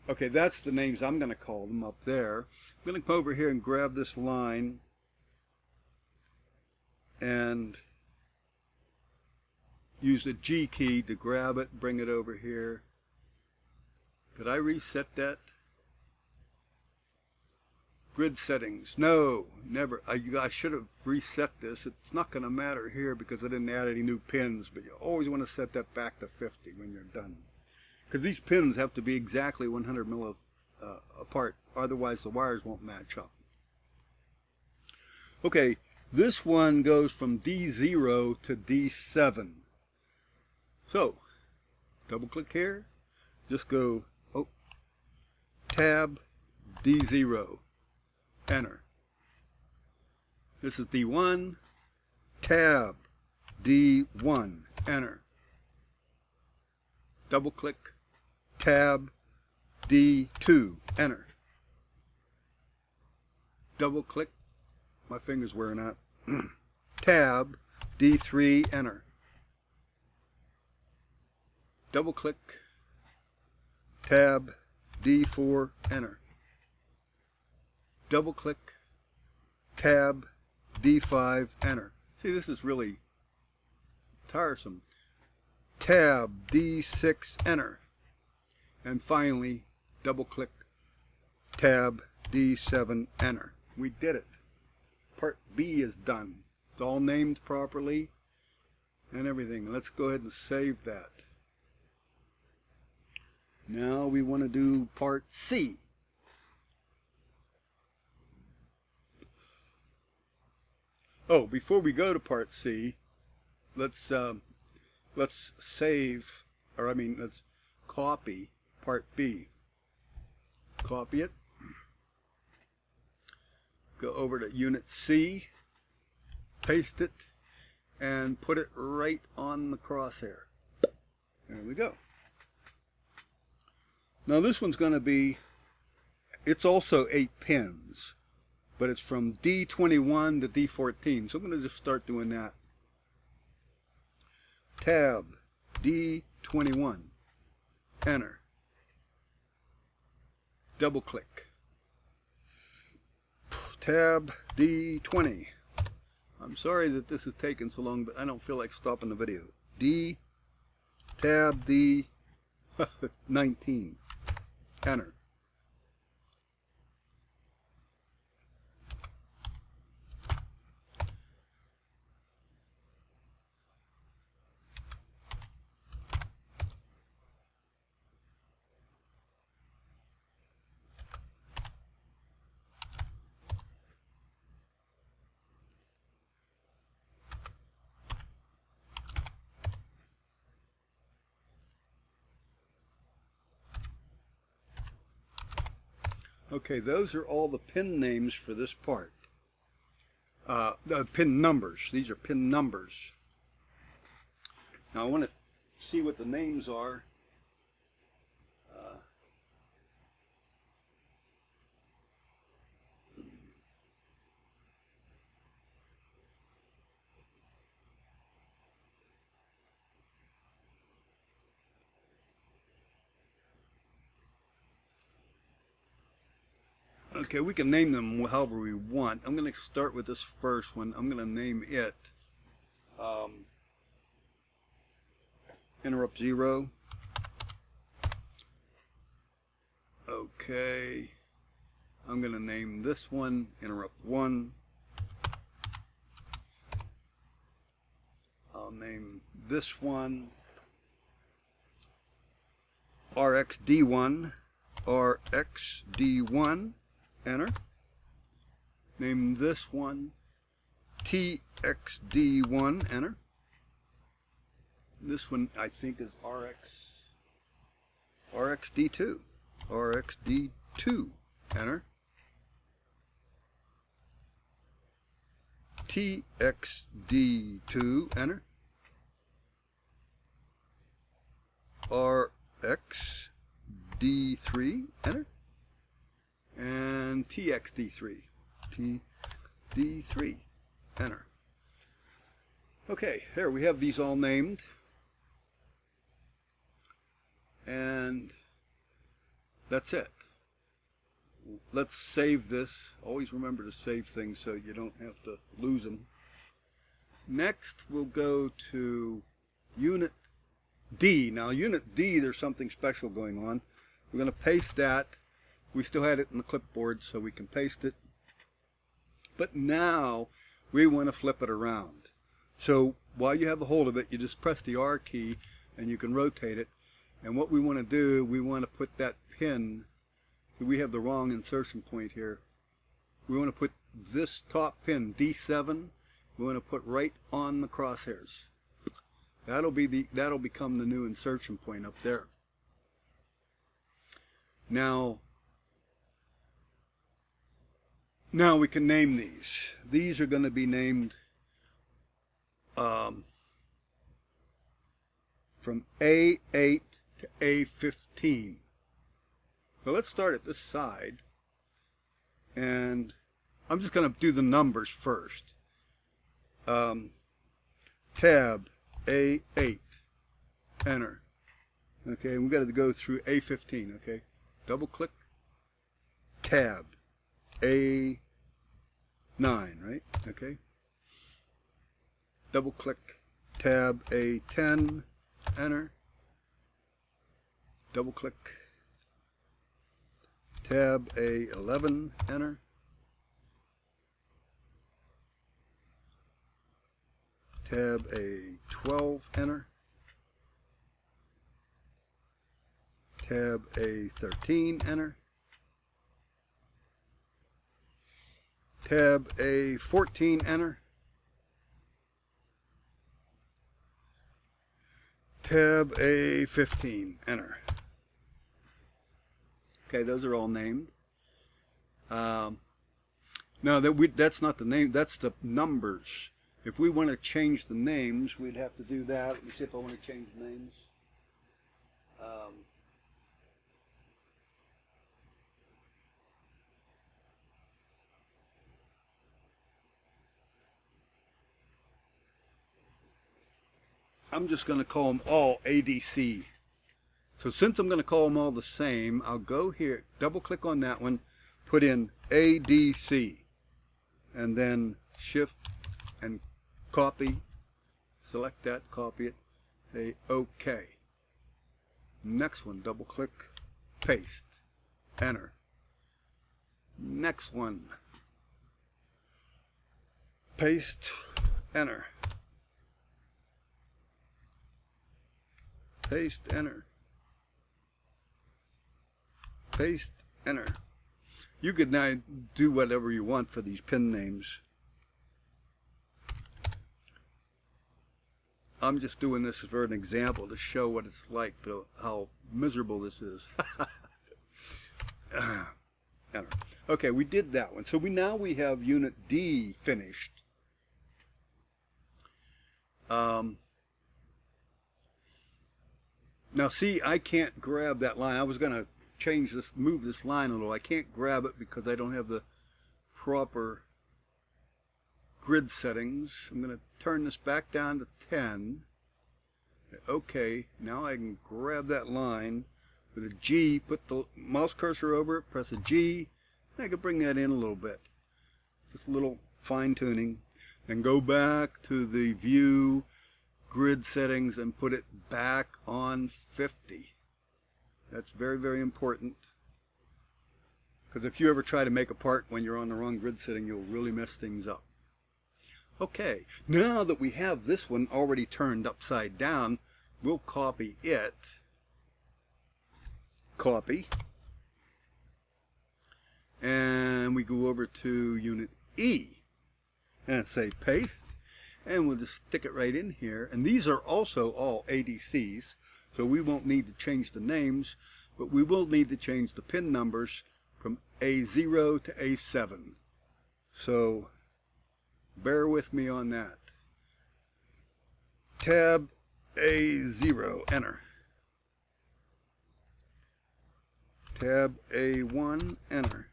Okay, that's the names I'm going to call them up there. I'm going to come over here and grab this line and use the G key to grab it, bring it over here. Did I reset that? Grid settings. No, never. I should have reset this. It's not going to matter here because I didn't add any new pins, but you always want to set that back to 50 when you're done. Because these pins have to be exactly 100 milli apart, otherwise the wires won't match up. Okay, this one goes from D0 to D7. So, double click here, just go, tab, D0, enter. This is D1, tab, D1, enter. Double click, tab, D2, enter. Double click, my finger's wearing out, tab, D3, enter. Double click, tab, D4, enter. Double click, tab, D5, enter. See, this is really tiresome. Tab, D6, enter. And finally, double click, tab, D7, enter. We did it. Part B is done. It's all named properly and everything. Let's go ahead and save that. Now we want to do part C. Oh, before we go to part C, let's save, or let's copy part B. Copy it. Go over to unit C, paste it, and put it right on the crosshair. There we go. Now this one's going to be, it's also 8 pins, but it's from D21 to D14. So I'm going to just start doing that. Tab, D21, enter. Double click. Tab, D20. I'm sorry that this is taking so long, but I don't feel like stopping the video. D, tab, D19. Enter. Okay, those are all the pin names for this part. The pin numbers. These are pin numbers. Now I want to see what the names are. Okay, we can name them however we want. I'm going to start with this first one. I'm going to name it interrupt 0. Okay. I'm going to name this one interrupt 1. I'll name this one RxD1, RxD1, enter. Name this one TXD1, enter. This one I think is RxD2, RxD2, enter. TXD2, enter. RxD3, enter. And TXD3, TD3, enter. Okay, here we have these all named. And that's it. Let's save this. Always remember to save things so you don't have to lose them. Next, we'll go to Unit D. Now, Unit D, there's something special going on. We're going to paste that. We still had it in the clipboard, so we can paste it. But now, we want to flip it around. So, while you have a hold of it, you just press the R key, and you can rotate it. And what we want to do, we want to put that pin. We have the wrong insertion point here. We want to put this top pin, D7, we want to put right on the crosshairs. That'll become the new insertion point up there. Now we can name these. These are going to be named from A8 to A15. So let's start at this side, and I'm just going to do the numbers first. Tab A8, enter. Okay, we've got to go through A15. Okay, double click, tab A9, right? Okay, double click, tab A10, enter. Double click, tab A11, enter. Tab A12, enter. Tab A13, enter. Tab A14, enter. Tab A15, enter. Okay, those are all named. No, that's not the name, that's the numbers. If we want to change the names, we'd have to do that. Let me see if I want to change the names. I'm just going to call them all ADC. So since I'm going to call them all the same, I'll go here, double click on that one, put in ADC, and then shift and copy, select that, copy it, say OK. Next one, double click, paste, enter. Next one, paste, enter. Paste, enter. Paste, enter. You could now do whatever you want for these pin names. I'm just doing this for an example to show what it's like, how miserable this is. Enter. Okay, we did that one. So now we have Unit D finished. Now see, I can't grab that line. I was going to change this, move this line a little. I can't grab it because I don't have the proper grid settings. I'm going to turn this back down to 10. Okay, now I can grab that line with a G, put the mouse cursor over it, press a G, and I can bring that in a little bit. Just a little fine tuning. Then go back to the view grid settings and put it back on 50. That's very, very important Because if you ever try to make a part when you're on the wrong grid setting, you'll really mess things up. Okay, now that we have this one already turned upside down, we'll copy it. Copy. And we go over to unit E and say paste. And we'll just stick it right in here. And these are also all ADCs, so we won't need to change the names, but we will need to change the pin numbers from A0 to A7. So bear with me on that. Tab A0, enter. Tab A1, enter.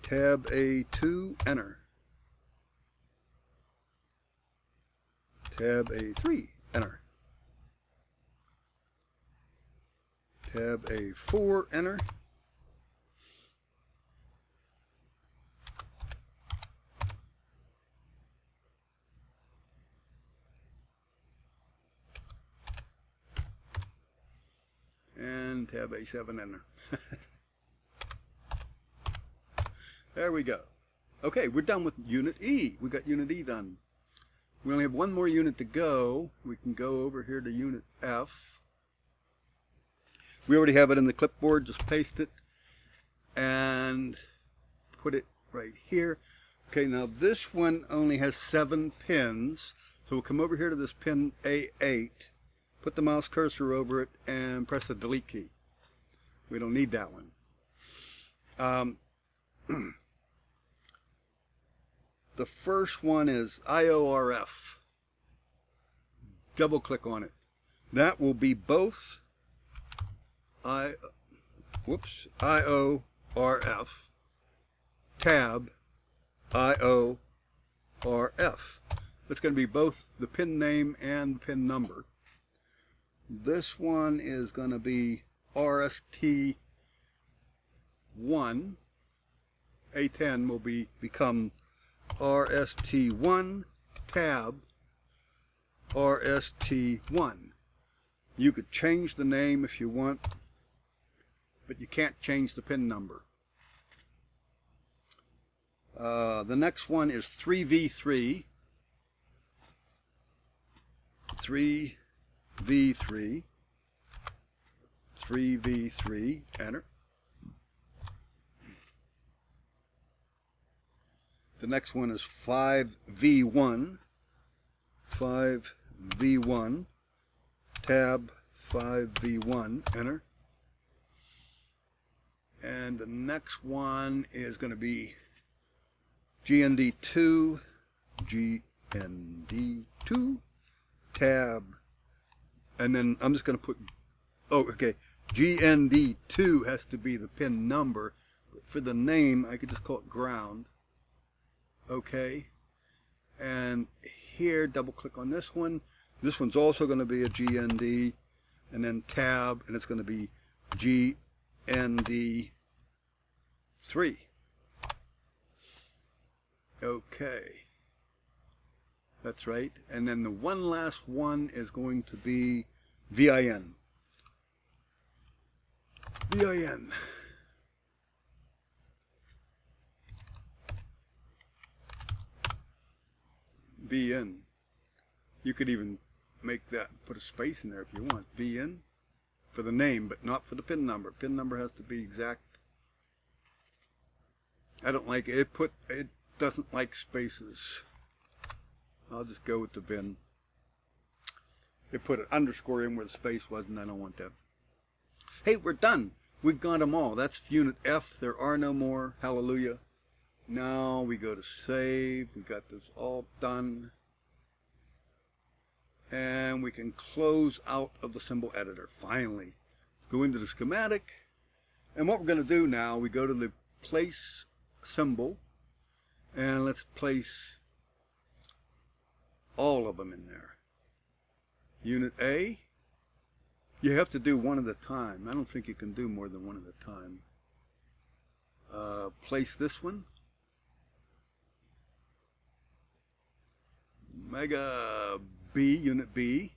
Tab A2, enter. Tab A3, enter. Tab A4, enter. And tab A7, enter. There we go. Okay, we're done with unit E. We got unit E done. We only have one more unit to go. We can go over here to unit F. We already have it in the clipboard. Just paste it and put it right here. Okay, now this one only has 7 pins. So we'll come over here to this pin A8, put the mouse cursor over it, and press the delete key. We don't need that one. The first one is IORF. Double click on it. That will be both IORF tab IORF. That's going to be both the pin name and the pin number. This one is going to be RST1. A10 will become RST1 tab RST1. You could change the name if you want, but you can't change the pin number. The next one is 3V3. 3V3. 3V3. Enter. The next one is 5V1. 5V1. Tab 5V1. Enter. And the next one is going to be GND2. GND2. Tab. And then I'm just going to put, oh, okay. GND2 has to be the pin number. But for the name, I could just call it ground. Okay, and here double click on this one. This one's also going to be a GND, and then tab, and it's going to be GND3. Okay, that's right. And then the one last one is going to be VIN. VIN. VN. You could even make that, put a space in there if you want. VN for the name, but not for the pin number. Pin number has to be exact. I don't like it. It doesn't like spaces. I'll just go with the VIN. It put an underscore in where the space was, and I don't want that. Hey, we're done. We've got them all. That's unit F. There are no more. Hallelujah. Now we go to save. We got this all done. And we can close out of the symbol editor. Finally. Let's go into the schematic. And what we're going to do now, we go to the place symbol. And let's place all of them in there. Unit A. You have to do one at a time. I don't think you can do more than one at a time. Place this one. Mega B, unit B.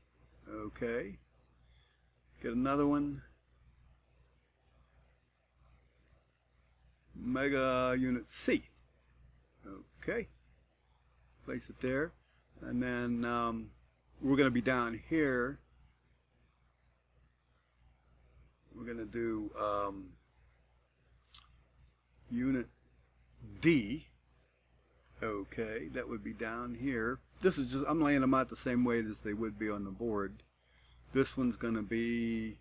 Okay. Get another one. Mega Unit C. Okay, place it there, and then we're going to be down here. We're going to do Unit D. Okay, that would be down here. This is just, I'm laying them out the same way as they would be on the board. This one's going to be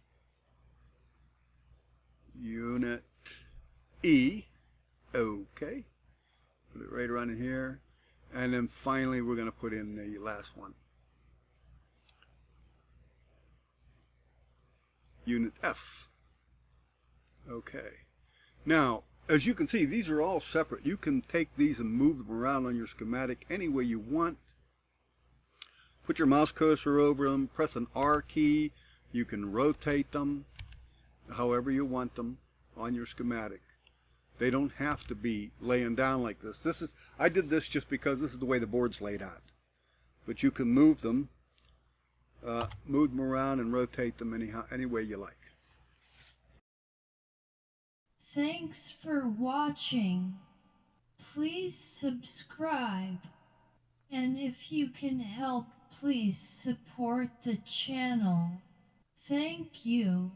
Unit E. Okay, put it right around in here. And then finally we're going to put in the last one. Unit F. Okay. Now, as you can see, these are all separate. You can take these and move them around on your schematic any way you want. Put your mouse cursor over them, press an R key. You can rotate them however you want them on your schematic. They don't have to be laying down like this. I did this just because this is the way the board's laid out. But you can move them around and rotate them any way you like. Thanks for watching. Please subscribe. And if you can help, please support the channel. Thank you.